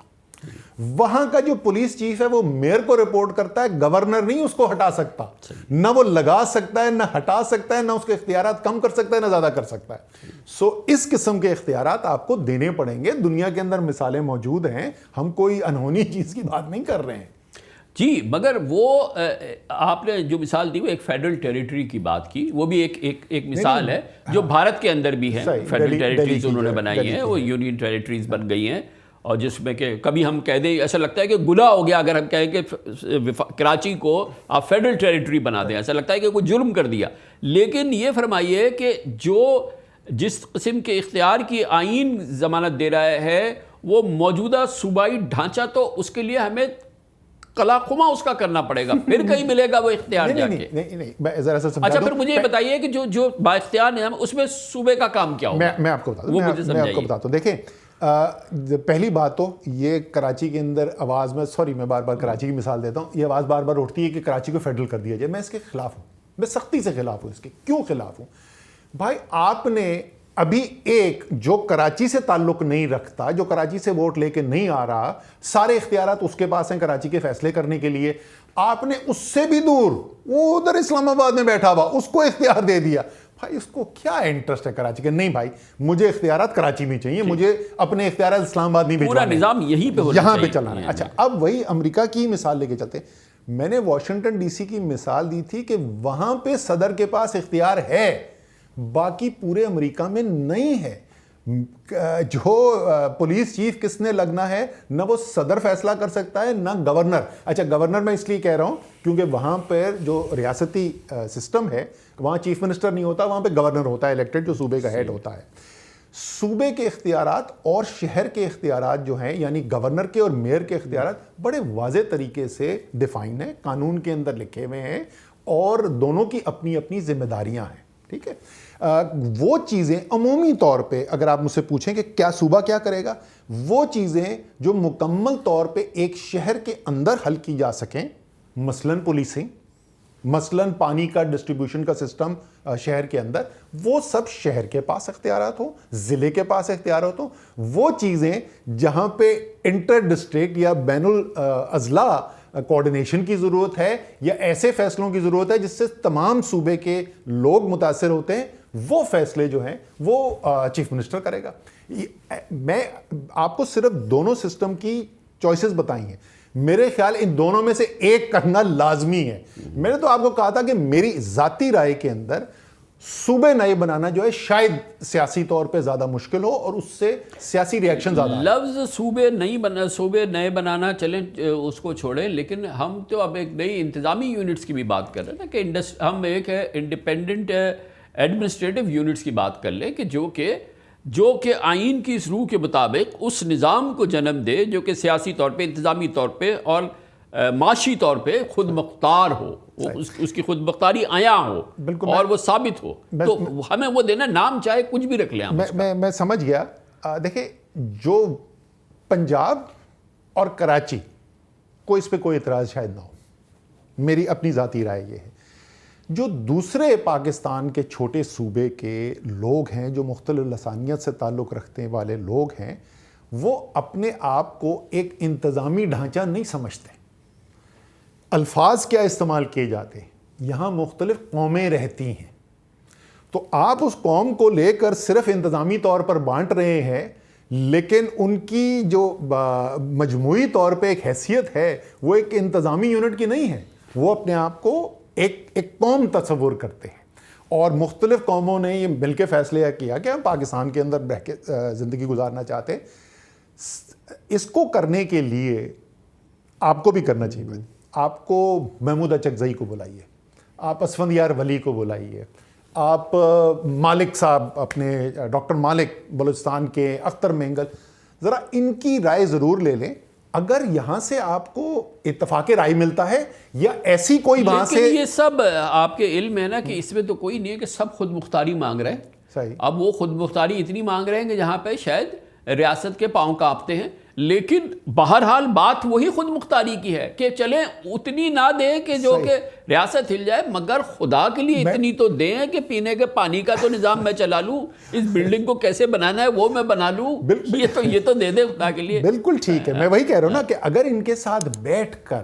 وہاں کا جو پولیس چیف ہے وہ میئر کو رپورٹ کرتا ہے, گورنر نہیں اس کو ہٹا سکتا, نہ وہ لگا سکتا ہے, نہ ہٹا سکتا ہے, نہ اس کے اختیارات کم کر سکتا ہے, نہ زیادہ کر سکتا ہے. سو اس قسم کے اختیارات آپ کو دینے پڑیں گے. دنیا کے اندر مثالیں موجود ہیں, ہم کوئی انہونی چیز کی بات نہیں کر رہے ہیں. جی, مگر وہ آپ نے جو مثال دی وہ ایک فیڈرل ٹیریٹری کی بات کی, وہ بھی ایک مثال ہے جو بھارت کے اندر بھی ہے. فیڈرل ٹیریٹریز انہوں نے بنائی ہیں, وہ یونین ٹیریٹریز بن گئی ہیں, اور جس میں کہ کبھی ہم کہہ دیں, ایسا لگتا ہے کہ گناہ ہو گیا اگر ہم کہیں کہ کراچی کو آپ فیڈرل ٹیریٹری بنا دیں, ایسا لگتا ہے کہ کوئی جرم کر دیا. لیکن یہ فرمائیے کہ جس قسم کے اختیار کی آئین ضمانت دے رہا ہے, وہ موجودہ صوبائی ڈھانچہ, تو اس کے لیے ہمیں قلاقمہ اس کا کرنا پڑے گا, پھر کہیں ملے گا وہ اختیار جا کے. اچھا, پھر مجھے یہ بتائیے کہ جو با اختیار نظام, اس میں صوبے کا کام کیا ہوگا؟ میں آپ کو بتاتا ہوں. دیکھیں, پہلی بات تو یہ کراچی کے اندر آواز میں, سوری میں بار بار کراچی کی مثال دیتا ہوں, یہ آواز بار بار اٹھتی ہے کہ کراچی کو فیڈرل کر دیا جائے. میں اس کے خلاف ہوں, میں سختی سے خلاف ہوں. اس کے کیوں خلاف ہوں بھائی؟ آپ نے ابھی ایک جو کراچی سے تعلق نہیں رکھتا, جو کراچی سے ووٹ لے کے نہیں آ رہا, سارے اختیارات اس کے پاس ہیں کراچی کے فیصلے کرنے کے لیے, آپ نے اس سے بھی دور, وہ ادھر اسلام آباد میں بیٹھا ہوا, اس کو اختیار دے دیا. بھائی اس کو کیا انٹرسٹ ہے کراچی کے؟ نہیں بھائی, مجھے اختیارات کراچی میں چاہیے, مجھے اپنے اختیارات اسلام آباد نہیں بھیجوانے, پورا نظام یہاں پہ چلانا ہے. اچھا, اب وہی امریکہ کی مثال لے کے چلتے. میں نے واشنگٹن ڈی سی کی مثال دی تھی کہ وہاں پہ صدر کے پاس اختیار ہے, باقی پورے امریکہ میں نہیں ہے. جو پولیس چیف کس نے لگنا ہے, نہ وہ صدر فیصلہ کر سکتا ہے, نہ گورنر. اچھا, گورنر میں اس لیے کہہ رہا ہوں کیونکہ وہاں پہ جو ریاستی سسٹم ہے, وہاں چیف منسٹر نہیں ہوتا, وہاں پہ گورنر ہوتا ہے الیکٹڈ, جو صوبے کا ہیڈ ہوتا ہے. صوبے کے اختیارات اور شہر کے اختیارات جو ہیں یعنی گورنر کے اور میئر کے اختیارات بڑے واضح طریقے سے ڈیفائن ہیں, قانون کے اندر لکھے ہوئے ہیں اور دونوں کی اپنی اپنی ذمہ داریاں ہیں. ٹھیک ہے, وہ چیزیں عمومی طور پہ اگر آپ مجھ سے پوچھیں کہ کیا صوبہ کیا کرے گا, وہ چیزیں جو مکمل طور پہ ایک شہر کے اندر حل کی جا سکیں, مثلاً پولیسنگ, مثلاً پانی کا ڈسٹریبیوشن کا سسٹم شہر کے اندر, وہ سب شہر کے پاس اختیارات ہوں, ضلع کے پاس اختیارات ہوں. وہ چیزیں جہاں پہ انٹر ڈسٹرکٹ یا بین الاضلاع کوارڈینیشن کی ضرورت ہے یا ایسے فیصلوں کی ضرورت ہے جس سے تمام صوبے کے لوگ متاثر ہوتے ہیں, وہ فیصلے جو ہیں وہ چیف منسٹر کرے گا. میں آپ کو صرف دونوں سسٹم کی چوائسز بتائی ہیں, میرے خیال ان دونوں میں سے ایک کرنا لازمی ہے. میں نے تو آپ کو کہا تھا کہ میری ذاتی رائے کے اندر صوبے نئے بنانا جو ہے شاید سیاسی طور پہ زیادہ مشکل ہو اور اس سے سیاسی ریاکشن زیادہ. لفظ صوبے نئے بنانا چلیں اس کو چھوڑیں, لیکن ہم تو اب ایک نئی انتظامی یونٹس کی بھی بات کر رہے ہیں کہ ہم ایک ہے انڈیپینڈنٹ ایڈمنسٹریٹو یونٹس کی بات کر لیں کہ جو کہ آئین کی اس روح کے مطابق اس نظام کو جنم دے جو کہ سیاسی طور پہ, انتظامی طور پہ اور معاشی طور پہ خود مختار ہو, اس کی خود مختاری عیاں ہو اور وہ ثابت ہو. تو ہمیں وہ دینا, نام چاہے کچھ بھی رکھ لیں. میں سمجھ گیا. دیکھیں, جو پنجاب اور کراچی کو اس پہ کوئی اعتراض شاید نہ ہو, میری اپنی ذاتی رائے یہ ہے. جو دوسرے پاکستان کے چھوٹے صوبے کے لوگ ہیں جو مختلف لسانیت سے تعلق رکھنے والے لوگ ہیں, وہ اپنے آپ کو ایک انتظامی ڈھانچہ نہیں سمجھتے. الفاظ کیا استعمال کیے جاتے ہیں, یہاں مختلف قومیں رہتی ہیں, تو آپ اس قوم کو لے کر صرف انتظامی طور پر بانٹ رہے ہیں, لیکن ان کی جو مجموعی طور پہ ایک حیثیت ہے وہ ایک انتظامی یونٹ کی نہیں ہے. وہ اپنے آپ کو ایک قوم تصور کرتے ہیں, اور مختلف قوموں نے یہ مل کے فیصلہ کیا کہ ہم پاکستان کے اندر رہ کے زندگی گزارنا چاہتے ہیں. اس کو کرنے کے لیے آپ کو بھی کرنا چاہیے. آپ کو محمود اچکزئی کو بلائیے, آپ اسفندیار ولی کو بلائیے, آپ مالک صاحب اپنے ڈاکٹر مالک بلوچستان کے, اختر مینگل, ذرا ان کی رائے ضرور لے لیں. اگر یہاں سے آپ کو اتفاق رائے ملتا ہے یا ایسی کوئی وہاں سے, یہ سب آپ کے علم ہے نا کہ اس میں تو کوئی نہیں ہے کہ سب خود مختاری مانگ رہے ہیں. صحیح. اب وہ خود مختاری اتنی مانگ رہے ہیں کہ جہاں پہ شاید ریاست کے پاؤں کانپتے ہیں, لیکن بہرحال بات وہی خود مختاری کی ہے کہ چلیں اتنی نہ دیں کہ جو کہ ریاست ہل جائے, مگر خدا کے لیے اتنی تو دیں کہ پینے کے پانی کا تو نظام میں چلا لوں, اس بلڈنگ کو کیسے بنانا ہے وہ میں بنا لوں, یہ تو دے دیں خدا کے لیے. بالکل ٹھیک ہے. میں وہی کہہ رہا ہوں نا کہ اگر ان کے ساتھ بیٹھ کر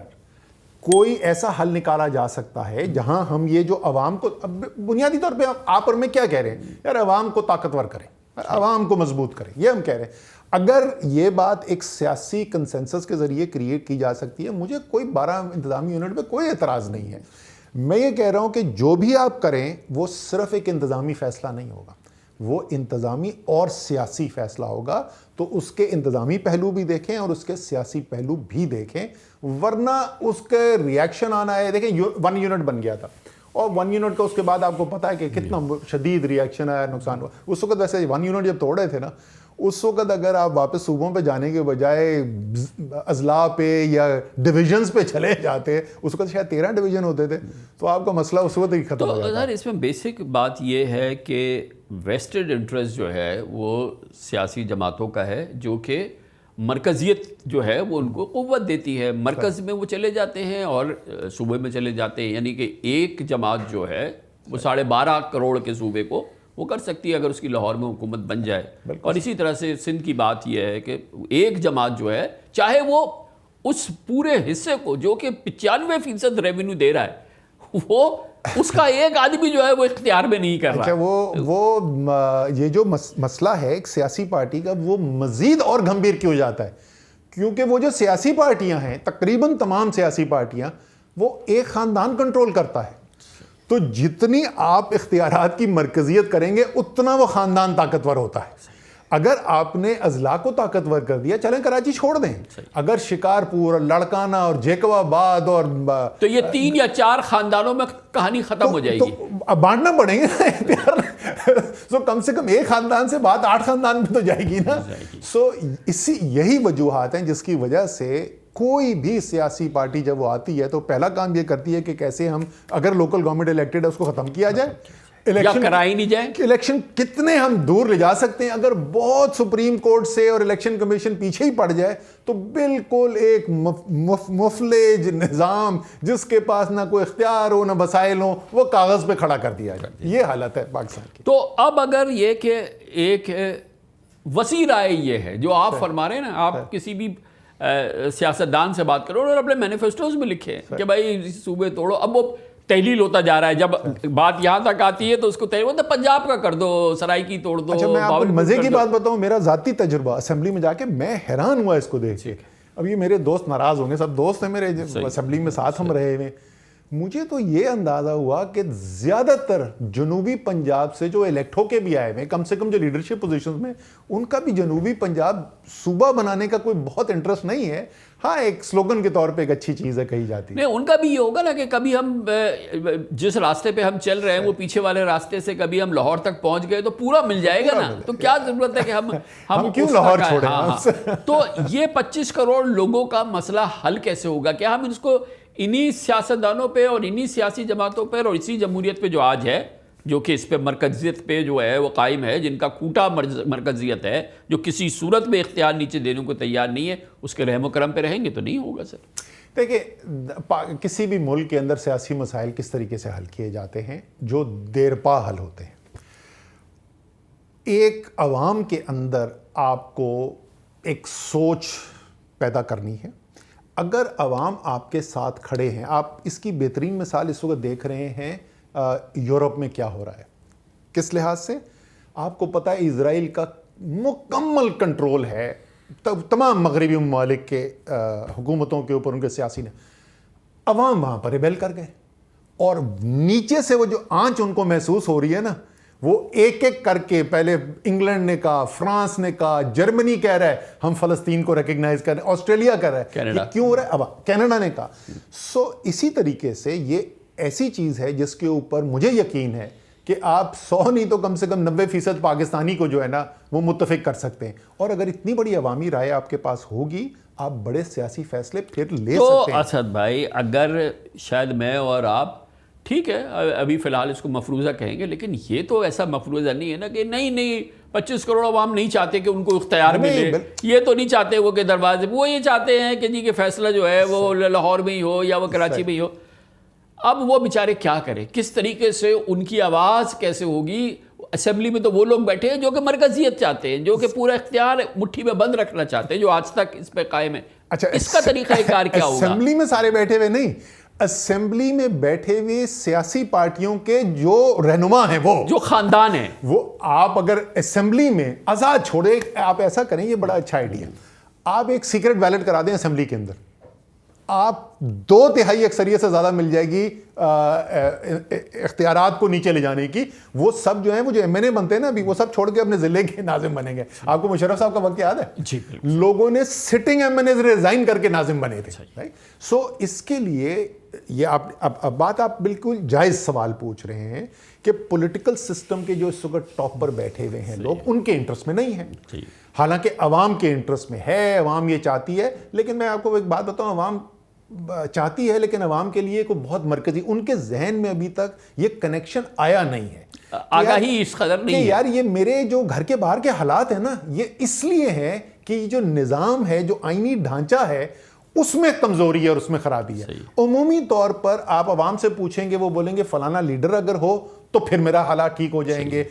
کوئی ایسا حل نکالا جا سکتا ہے جہاں ہم یہ جو عوام کو, بنیادی طور پہ آپ اور میں کیا کہہ رہے ہیں یار, عوام کو طاقتور کریں, عوام کو مضبوط کریں, یہ ہم کہہ رہے ہیں. اگر یہ بات ایک سیاسی کنسنسس کے ذریعے کریٹ کی جا سکتی ہے, مجھے کوئی 12 انتظامی یونٹ پہ کوئی اعتراض نہیں ہے. میں یہ کہہ رہا ہوں کہ جو بھی آپ کریں وہ صرف ایک انتظامی فیصلہ نہیں ہوگا, وہ انتظامی اور سیاسی فیصلہ ہوگا. تو اس کے انتظامی پہلو بھی دیکھیں اور اس کے سیاسی پہلو بھی دیکھیں, ورنہ اس کے ریاکشن آنا ہے. دیکھیں 1 یونٹ بن گیا تھا, اور 1 یونٹ کا اس کے بعد آپ کو پتا ہے کہ کتنا شدید ریاکشن آیا, نقصان ہوا. اس وقت ویسے 1 یونٹ جب توڑے تھے نا, اس وقت اگر آپ واپس صوبوں پہ جانے کے بجائے اضلاع پہ یا ڈویژنز پہ چلے جاتے, اس وقت شاید 13 ڈویژن ہوتے تھے, تو آپ کا مسئلہ اس وقت ہی ختم ہو جاتا. تو اس میں بیسک بات یہ ہے کہ ویسٹڈ انٹرسٹ جو ہے وہ سیاسی جماعتوں کا ہے, جو کہ مرکزیت جو ہے وہ ان کو قوت دیتی ہے. مرکز میں وہ چلے جاتے ہیں اور صوبے میں چلے جاتے ہیں, یعنی کہ ایک جماعت جو ہے وہ 12.5 کروڑ کے صوبے کو وہ کر سکتی ہے اگر اس کی لاہور میں حکومت بن جائے. اور اسی طرح سے سندھ کی بات یہ ہے کہ ایک جماعت جو ہے, چاہے وہ اس پورے حصے کو جو کہ 95% ریونیو دے رہا ہے, وہ اس کا ایک آدمی جو ہے وہ اختیار میں نہیں کر رہا. اچھا, وہ یہ جو مسئلہ ہے ایک سیاسی پارٹی کا, وہ مزید اور گھمبیر کیوں جاتا ہے, کیونکہ وہ جو سیاسی پارٹیاں ہیں, تقریباً تمام سیاسی پارٹیاں, وہ ایک خاندان کنٹرول کرتا ہے. تو جتنی آپ اختیارات کی مرکزیت کریں گے اتنا وہ خاندان طاقتور ہوتا ہے. اگر آپ نے اضلاع کو طاقتور کر دیا, چلیں کراچی چھوڑ دیں, اگر شکارپور اور لڑکانہ اور جیکب آباد اور تو یہ 3 یا 4 خاندانوں میں کہانی ختم ہو جائے گی. تو اب بانٹنا پڑیں گے نا اختیار. سو کم سے کم ایک خاندان سے بات 8 خاندان میں تو جائے گی نا. سو یہی وجوہات ہیں جس کی وجہ سے کوئی بھی سیاسی پارٹی جب وہ آتی ہے تو پہلا کام یہ کرتی ہے کہ کیسے ہم اگر لوکل گورنمنٹ الیکٹڈ ہے اس کو ختم کیا جائے, الیکشن کرائی نہیں جائے. الیکشن کتنے ہم دور لے جا سکتے ہیں, اگر بہت سپریم کورٹ سے اور الیکشن کمیشن پیچھے ہی پڑ جائے تو بالکل ایک مفلج نظام جس کے پاس نہ کوئی اختیار ہو نہ وسائل ہو وہ کاغذ پہ کھڑا کر دیا جائے. یہ حالت ہے پاکستان کی. تو اب اگر یہ کہ ایک وسیع رائے یہ ہے جو آپ فرما رہے ہیں نا, آپ کسی بھی سیاستدان سے بات کرو اور اپنے مینیفیسٹوز میں لکھے کہ بھائی صوبے توڑو, اب وہ تحلیل ہوتا جا رہا ہے, جب بات یہاں تک آتی ہے تو اس کو تحلیل ہوتا ہے پنجاب کا کر دو, سرائیکی توڑ دو. اچھا میں آپ کو مزے کی بات بتاؤں, میرا ذاتی تجربہ اسمبلی میں جا کے میں حیران ہوا اس کو دیکھ کے. اب یہ میرے دوست ناراض ہوں گے, سب دوست ہیں میرے اسمبلی میں ساتھ ہم رہے ہوئے. مجھے تو یہ اندازہ ہوا کہ زیادہ تر جنوبی پنجاب سے جو الیکٹ ہو کے بھی آئے ہوئے, کم سے کم جو لیڈرشپ پوزیشنز میں, ان کا بھی جنوبی پنجاب صوبہ بنانے کا کوئی بہت انٹرسٹ نہیں ہے. ہاں ایک سلوگن کے طور پہ ایک اچھی چیز ہے کہی جاتی ہے. نہیں, ان کا بھی یہ ہوگا نا کہ کبھی ہم جس راستے پہ ہم چل رہے ہیں وہ پیچھے والے راستے سے کبھی ہم لاہور تک پہنچ گئے تو پورا مل جائے گا نا, تو کیا ضرورت ہے کہ ہم کیوں لاہور چھوڑیں. تو یہ 25 کروڑ لوگوں کا مسئلہ حل کیسے ہوگا؟ کیا ہم اس کو انہی سیاستدانوں پہ اور انہی سیاسی جماعتوں پر اور اسی جمہوریت پہ جو آج ہے, جو کہ اس پہ مرکزیت پہ جو ہے وہ قائم ہے, جن کا کوٹا مرکزیت ہے, جو کسی صورت میں اختیار نیچے دینے کو تیار نہیں ہے, اس کے رحم و کرم پہ رہیں گے تو نہیں ہوگا سر. دیکھیں کسی بھی ملک کے اندر سیاسی مسائل کس طریقے سے حل کیے جاتے ہیں جو دیر پا حل ہوتے ہیں. ایک عوام کے اندر آپ کو ایک سوچ پیدا کرنی ہے. اگر عوام آپ کے ساتھ کھڑے ہیں, آپ اس کی بہترین مثال اس وقت دیکھ رہے ہیں یورپ میں کیا ہو رہا ہے. کس لحاظ سے آپ کو پتہ ہے اسرائیل کا مکمل کنٹرول ہے تمام مغربی ممالک کے حکومتوں کے اوپر, ان کے سیاسی نے. عوام وہاں پر ریبیل کر گئے اور نیچے سے وہ جو آنچ ان کو محسوس ہو رہی ہے نا, وہ ایک ایک کر کے پہلے انگلینڈ نے کہا, فرانس نے کہا, جرمنی کہہ رہا ہے ہم فلسطین کو ریکگنائز کر رہے ہیں, آسٹریلیا کہہ رہا ہے یہ کیوں ہو رہا ہے, اب کینیڈا نے کہا. سو اسی طریقے سے یہ ایسی چیز ہے جس کے اوپر مجھے یقین ہے کہ آپ 100 نہیں تو کم سے کم 90% پاکستانی کو جو ہے نا وہ متفق کر سکتے ہیں. اور اگر اتنی بڑی عوامی رائے آپ کے پاس ہوگی آپ بڑے سیاسی فیصلے پھر لے سکتے ہیں. تو اسد بھائی اگر شاید میں اور آپ ٹھیک ہے ابھی فی الحال اس کو مفروضہ کہیں گے, لیکن یہ تو ایسا مفروضہ نہیں ہے نا کہ نہیں 25 کروڑ عوام نہیں چاہتے کہ ان کو اختیار ملے, یہ تو نہیں چاہتے وہ کہ دروازے, وہ یہ چاہتے ہیں کہ جی کہ فیصلہ جو ہے وہ لاہور میں ہی ہو یا وہ کراچی میں ہی ہو. اب وہ بیچارے کیا کریں, کس طریقے سے ان کی آواز کیسے ہوگی؟ اسمبلی میں تو وہ لوگ بیٹھے ہیں جو کہ مرکزیت چاہتے ہیں, جو کہ پورا اختیار مٹھی میں بند رکھنا چاہتے ہیں, جو آج تک اس پہ قائم ہے. اچھا اس کا طریقہ کار کیا ہوگا؟ اسمبلی میں سارے بیٹھے ہوئے نہیں, اسمبلی میں بیٹھے ہوئے سیاسی پارٹیوں کے جو رہنما ہیں, وہ جو خاندان ہیں, وہ آپ اگر اسمبلی میں آزاد چھوڑے, آپ ایسا کریں, یہ بڑا اچھا آئیڈیا, آپ ایک سیکرٹ بیلٹ کرا دیں اسمبلی کے اندر, آپ 2/3 اکثریت سے زیادہ مل جائے گی اختیارات کو نیچے لے جانے کی. وہ سب جو ہیں وہ جو MNA بنتے ہیں نا ابھی, وہ سب چھوڑ کے اپنے ضلع کے ناظم بنیں گے. آپ کو مشرف صاحب کا وقت یاد ہے؟ جی, لوگوں نے سٹنگ MNAs ریزائن کر کے ناظم بنے تھے. سو اس کے لیے یہ اب بات آپ بالکل جائز سوال پوچھ رہے ہیں کہ پولیٹیکل سسٹم کے جو اس وقت ٹاپ پر بیٹھے ہوئے ہیں لوگ, ان کے انٹرسٹ میں نہیں ہے, حالانکہ عوام کے انٹرسٹ میں ہے, عوام یہ چاہتی ہے. لیکن میں آپ کو ایک بات بتاؤں, عوام چاہتی ہے لیکن عوام کے لیے کوئی بہت مرکزی, ان کے ذہن میں ابھی تک یہ کنیکشن آیا نہیں ہے, آگاہی اس قدر نہیں ہے. یار یہ میرے جو گھر کے باہر کے حالات ہیں نا, یہ اس لیے ہے کہ یہ جو نظام ہے, جو آئینی ڈھانچہ ہے, اس میں کمزوری ہے اور اس میں خرابی ہے. عمومی طور پر آپ عوام سے پوچھیں گے, وہ بولیں گے فلانا لیڈر اگر ہو تو پھر میرا حالات ٹھیک ہو جائیں گے.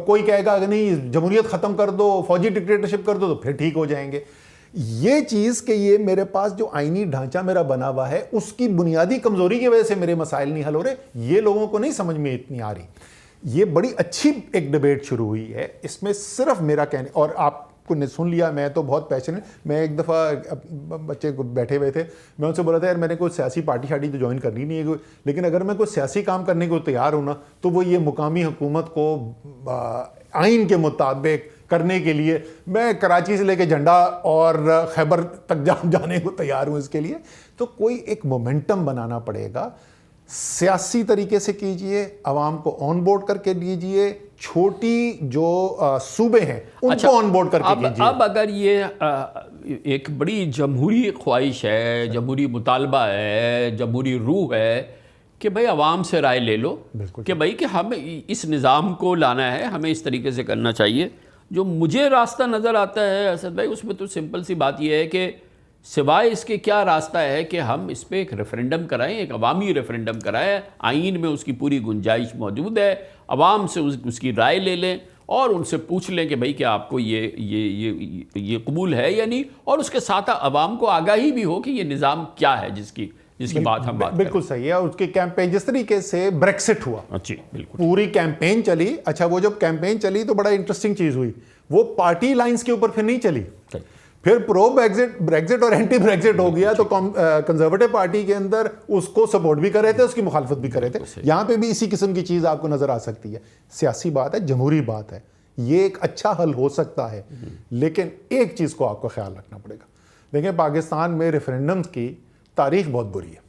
کوئی کہے گا کہ نہیں جمہوریت ختم کر دو, فوجی ڈکٹیٹرشپ کر دو تو پھر ٹھیک ہو جائیں گے. یہ چیز کہ یہ میرے پاس جو آئینی ڈھانچہ میرا بنا ہوا ہے, اس کی بنیادی کمزوری کی وجہ سے میرے مسائل نہیں حل ہو رہے, یہ لوگوں کو نہیں سمجھ میں اتنی آ رہی. یہ بڑی اچھی ایک ڈیبیٹ شروع ہوئی ہے, اس میں صرف میرا کہنے, اور آپ کو نے سن لیا, میں تو بہت پیشنیٹ, میں ایک دفعہ بچے کو بیٹھے ہوئے تھے, میں ان سے بولا تھا یار میں نے کوئی سیاسی پارٹی شارٹی تو جوائن کرنی نہیں ہے, لیکن اگر میں کوئی سیاسی کام کرنے کو تیار ہوں نا تو وہ یہ مقامی حکومت کو آئین کے مطابق کرنے کے لیے میں کراچی سے لے کے جھنڈا اور خیبر تک جانے کو تیار ہوں. اس کے لیے تو کوئی ایک مومنٹم بنانا پڑے گا, سیاسی طریقے سے کیجئے, عوام کو آن بورڈ کر کے لیجئے, چھوٹی جو صوبے ہیں ان کو آن بورڈ کر کے کیجیے. اب اگر یہ ایک بڑی جمہوری خواہش ہے, جمہوری مطالبہ ہے, جمہوری روح ہے کہ بھئی عوام سے رائے لے لو کہ بھئی کہ ہم اس نظام کو لانا ہے, ہمیں اس طریقے سے کرنا چاہیے, جو مجھے راستہ نظر آتا ہے اسد بھائی اس میں تو سمپل سی بات یہ ہے کہ سوائے اس کے کیا راستہ ہے کہ ہم اس پہ ایک ریفرینڈم کرائیں, ایک عوامی ریفرینڈم کرائیں, آئین میں اس کی پوری گنجائش موجود ہے, عوام سے اس کی رائے لے لیں اور ان سے پوچھ لیں کہ بھئی کہ آپ کو یہ قبول ہے یا نہیں, اور اس کے ساتھ عوام کو آگاہی بھی ہو کہ یہ نظام کیا ہے جس کی بات ہم بات بالکل صحیح ہے. اس کی کیمپین جس طریقے سے بریکسٹ ہوا, جی بالکل پوری کیمپین چلی. اچھا وہ جب کیمپین چلی تو بڑا انٹرسٹنگ چیز ہوئی, وہ پارٹی لائنز کے اوپر پھر نہیں چلی, پھر پرو بریگزٹ اور اینٹی بریگزٹ ہو گیا. تو کنزرویٹو پارٹی کے اندر اس کو سپورٹ بھی کر رہے تھے, اس کی مخالفت بھی کر رہے تھے. یہاں پہ بھی اسی قسم کی چیز آپ کو نظر آ سکتی ہے. سیاسی بات ہے, جمہوری بات ہے, یہ ایک اچھا حل ہو سکتا ہے, لیکن ایک چیز کو آپ کو خیال رکھنا پڑے گا. دیکھیں پاکستان میں ریفرینڈمز کی تاریخ بہت بری ہے.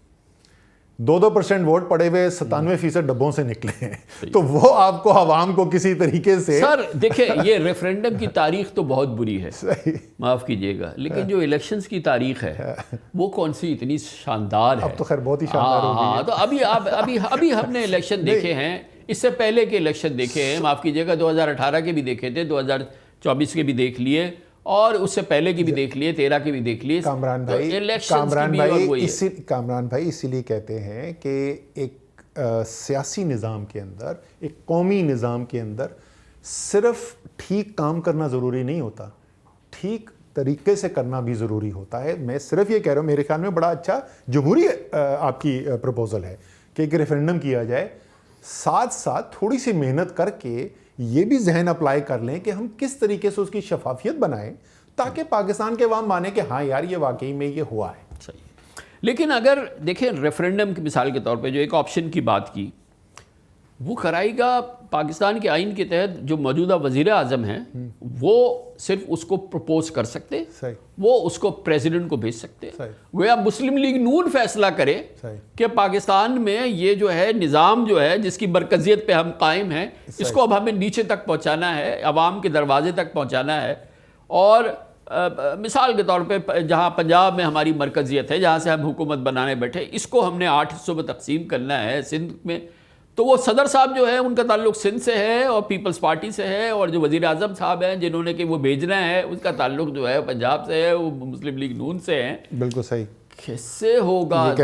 2% ووٹ پڑے ہوئے 97% ڈبوں سے نکلے ہیں, تو وہ آپ کو عوام کو کسی طریقے سے سر دیکھیں یہ ریفرینڈم کی تاریخ تو بہت بری ہے, معاف کیجئے گا, لیکن جو الیکشنز کی تاریخ ہے وہ کون سی اتنی شاندار ہے. اب تو خیر بہت ہی شاندار ہو گئی ہے. تو ابھی ہم نے الیکشن دیکھے ہیں, اس سے پہلے کے الیکشن دیکھے ہیں, معاف کیجئے گا 2018 کے بھی دیکھے تھے, 2024 کے بھی دیکھ لیے, اور اس سے پہلے کی بھی دیکھ لیے, 13 کی بھی دیکھ لیے. کامران بھائی اسی لیے کہتے ہیں کہ ایک سیاسی نظام کے اندر, ایک قومی نظام کے اندر صرف ٹھیک کام کرنا ضروری نہیں ہوتا, ٹھیک طریقے سے کرنا بھی ضروری ہوتا ہے. میں صرف یہ کہہ رہا ہوں, میرے خیال میں بڑا اچھا جمہوری آپ کی پروپوزل ہے کہ ایک ریفرینڈم کیا جائے, ساتھ ساتھ تھوڑی سی محنت کر کے یہ بھی ذہن اپلائی کر لیں کہ ہم کس طریقے سے اس کی شفافیت بنائیں تاکہ پاکستان کے عوام مانے کہ ہاں یار یہ واقعی میں یہ ہوا ہے. صحیح. لیکن اگر دیکھیں ریفرینڈم کی مثال کے طور پہ جو ایک آپشن کی بات کی, وہ کرائے گا پاکستان کے آئین کے تحت جو موجودہ وزیر اعظم ہیں وہ صرف اس کو پروپوز کر سکتے, وہ اس کو پریزیڈنٹ کو بھیج سکتے. گویا مسلم لیگ نون فیصلہ کرے کہ پاکستان میں یہ جو ہے نظام جو ہے جس کی مرکزیت پہ ہم قائم ہیں, اس کو اب ہمیں نیچے تک پہنچانا ہے, عوام کے دروازے تک پہنچانا ہے. اور مثال کے طور پہ جہاں پنجاب میں ہماری مرکزیت ہے, جہاں سے ہم حکومت بنانے بیٹھے, اس کو ہم نے 8 حصوں میں تقسیم کرنا ہے سندھ میں. تو وہ صدر صاحب جو ہے ان کا تعلق سندھ سے ہے اور پیپلز پارٹی سے ہے, اور جو وزیر اعظم صاحب ہیں جنہوں نے کہ وہ بھیجنا ہے اس کا تعلق جو ہے پنجاب سے ہے, وہ مسلم لیگ نون سے ہیں. بالکل صحیح. کیسے ہوگا, یہ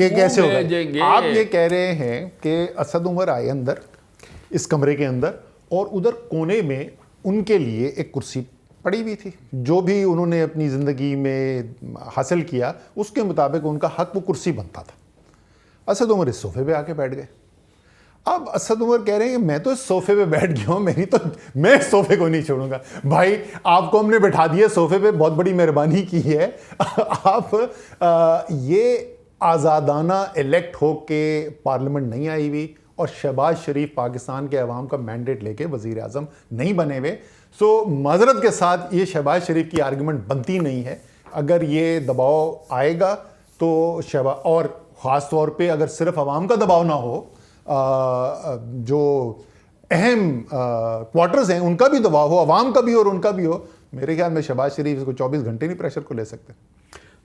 کیسے ہوگا؟ آپ یہ کہہ رہے ہیں کہ اسد عمر آئے اندر اس کمرے کے اندر, اور ادھر کونے میں ان کے لیے ایک کرسی پڑی ہوئی تھی, جو بھی انہوں نے اپنی زندگی میں حاصل کیا اس کے مطابق ان کا حق وہ کرسی بنتا تھا. اسد عمر اس صوفے پہ آ کے بیٹھ گئے. اب اسد عمر کہہ رہے ہیں کہ میں تو اس صوفے پہ بیٹھ گیا ہوں, میں اس صوفے کو نہیں چھوڑوں گا. بھائی آپ کو ہم نے بٹھا دیا صوفے پہ, بہت بڑی مہربانی کی ہے. آپ یہ آزادانہ الیکٹ ہو کے پارلیمنٹ نہیں آئی ہوئی, اور شہباز شریف پاکستان کے عوام کا مینڈیٹ لے کے وزیر اعظم نہیں بنے ہوئے. سو معذرت کے ساتھ یہ شہباز شریف کی آرگومنٹ بنتی نہیں ہے. اگر یہ دباؤ آئے گا تو اور خاص طور پہ اگر صرف عوام کا دباؤ نہ ہو, جو اہم کوارٹرز ہیں ان کا بھی دباؤ ہو, عوام کا بھی اور ان کا بھی ہو, میرے خیال میں شہباز شریف کو 24 گھنٹے نہیں پریشر کو لے سکتے.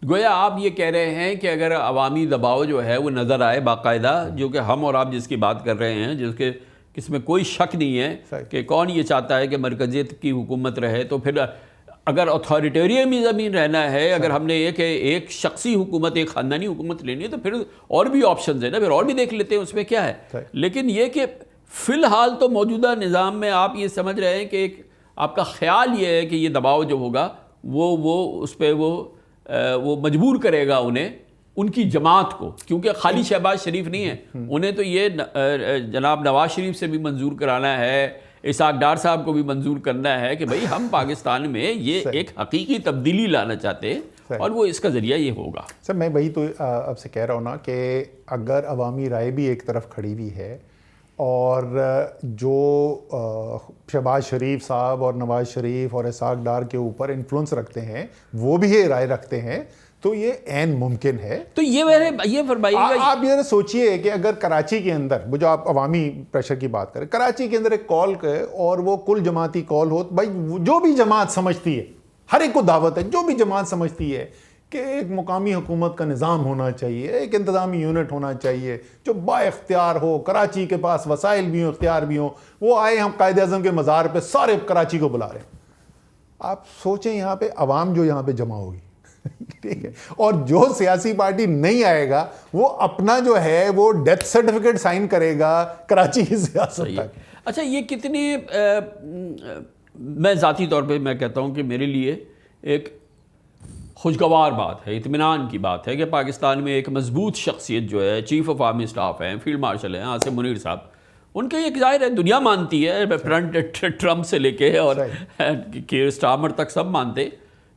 گویا آپ یہ کہہ رہے ہیں کہ اگر عوامی دباؤ جو ہے وہ نظر آئے باقاعدہ, جو کہ ہم اور آپ جس کی بات کر رہے ہیں, جس میں کوئی شک نہیں ہے کہ کون یہ چاہتا ہے کہ مرکزیت کی حکومت رہے, تو پھر اگر اتھارٹیرینزم رہنا ہے, اگر ہم نے ایک شخصی حکومت, ایک خاندانی حکومت لینی ہے, تو پھر اور بھی آپشنز ہیں نا, پھر اور بھی دیکھ لیتے ہیں, اس میں کیا ہے. لیکن یہ کہ فی الحال تو موجودہ نظام میں آپ یہ سمجھ رہے ہیں کہ آپ کا خیال یہ ہے کہ یہ دباؤ جو ہوگا وہ اس پہ وہ مجبور کرے گا انہیں, ان کی جماعت کو, کیونکہ خالی شہباز شریف نہیں ہے, انہیں تو یہ جناب نواز شریف سے بھی منظور کرانا ہے, اسحاق ڈار صاحب کو بھی منظور کرنا ہے کہ بھئی ہم پاکستان میں یہ ایک حقیقی تبدیلی لانا چاہتے ہیں, اور وہ اس کا ذریعہ یہ ہوگا. سر میں وہی تو اب سے کہہ رہا ہوں نا کہ اگر عوامی رائے بھی ایک طرف کھڑی ہوئی ہے, اور جو شہباز شریف صاحب اور نواز شریف اور اسحاق ڈار کے اوپر انفلوئنس رکھتے ہیں وہ بھی یہ رائے رکھتے ہیں, تو یہ عین ممکن ہے. تو یہ فرمائیے گا, آپ یہ سوچئے کہ اگر کراچی کے اندر وہ جو آپ عوامی پریشر کی بات کریں, کراچی کے اندر ایک کال ہے اور وہ کل جماعتی کال ہو, بھائی جو بھی جماعت سمجھتی ہے, ہر ایک کو دعوت ہے, جو بھی جماعت سمجھتی ہے کہ ایک مقامی حکومت کا نظام ہونا چاہیے, ایک انتظامی یونٹ ہونا چاہیے جو با اختیار ہو, کراچی کے پاس وسائل بھی ہوں, اختیار بھی ہوں, وہ آئے ہم قائد اعظم کے مزار پہ سارے کراچی کو بلا رہے ہیں. آپ سوچیں یہاں پہ عوام جو یہاں پہ جمع ہوگی, ٹھیک ہے, اور جو سیاسی پارٹی نہیں آئے گا وہ اپنا جو ہے وہ ڈیتھ سرٹیفکیٹ سائن کرے گا کراچی کی سیاست تک. اچھا, یہ کتنے, میں ذاتی طور پہ میں کہتا ہوں کہ میرے لیے ایک خوشگوار بات ہے, اطمینان کی بات ہے کہ پاکستان میں ایک مضبوط شخصیت جو ہے چیف آف آرمی اسٹاف ہیں, فیلڈ مارشل ہیں عاصم منیر صاحب, ان کے ایک ظاہر ہے دنیا مانتی ہے, ٹرمپ سے لے کے اور کیئر سٹارمر تک سب مانتے,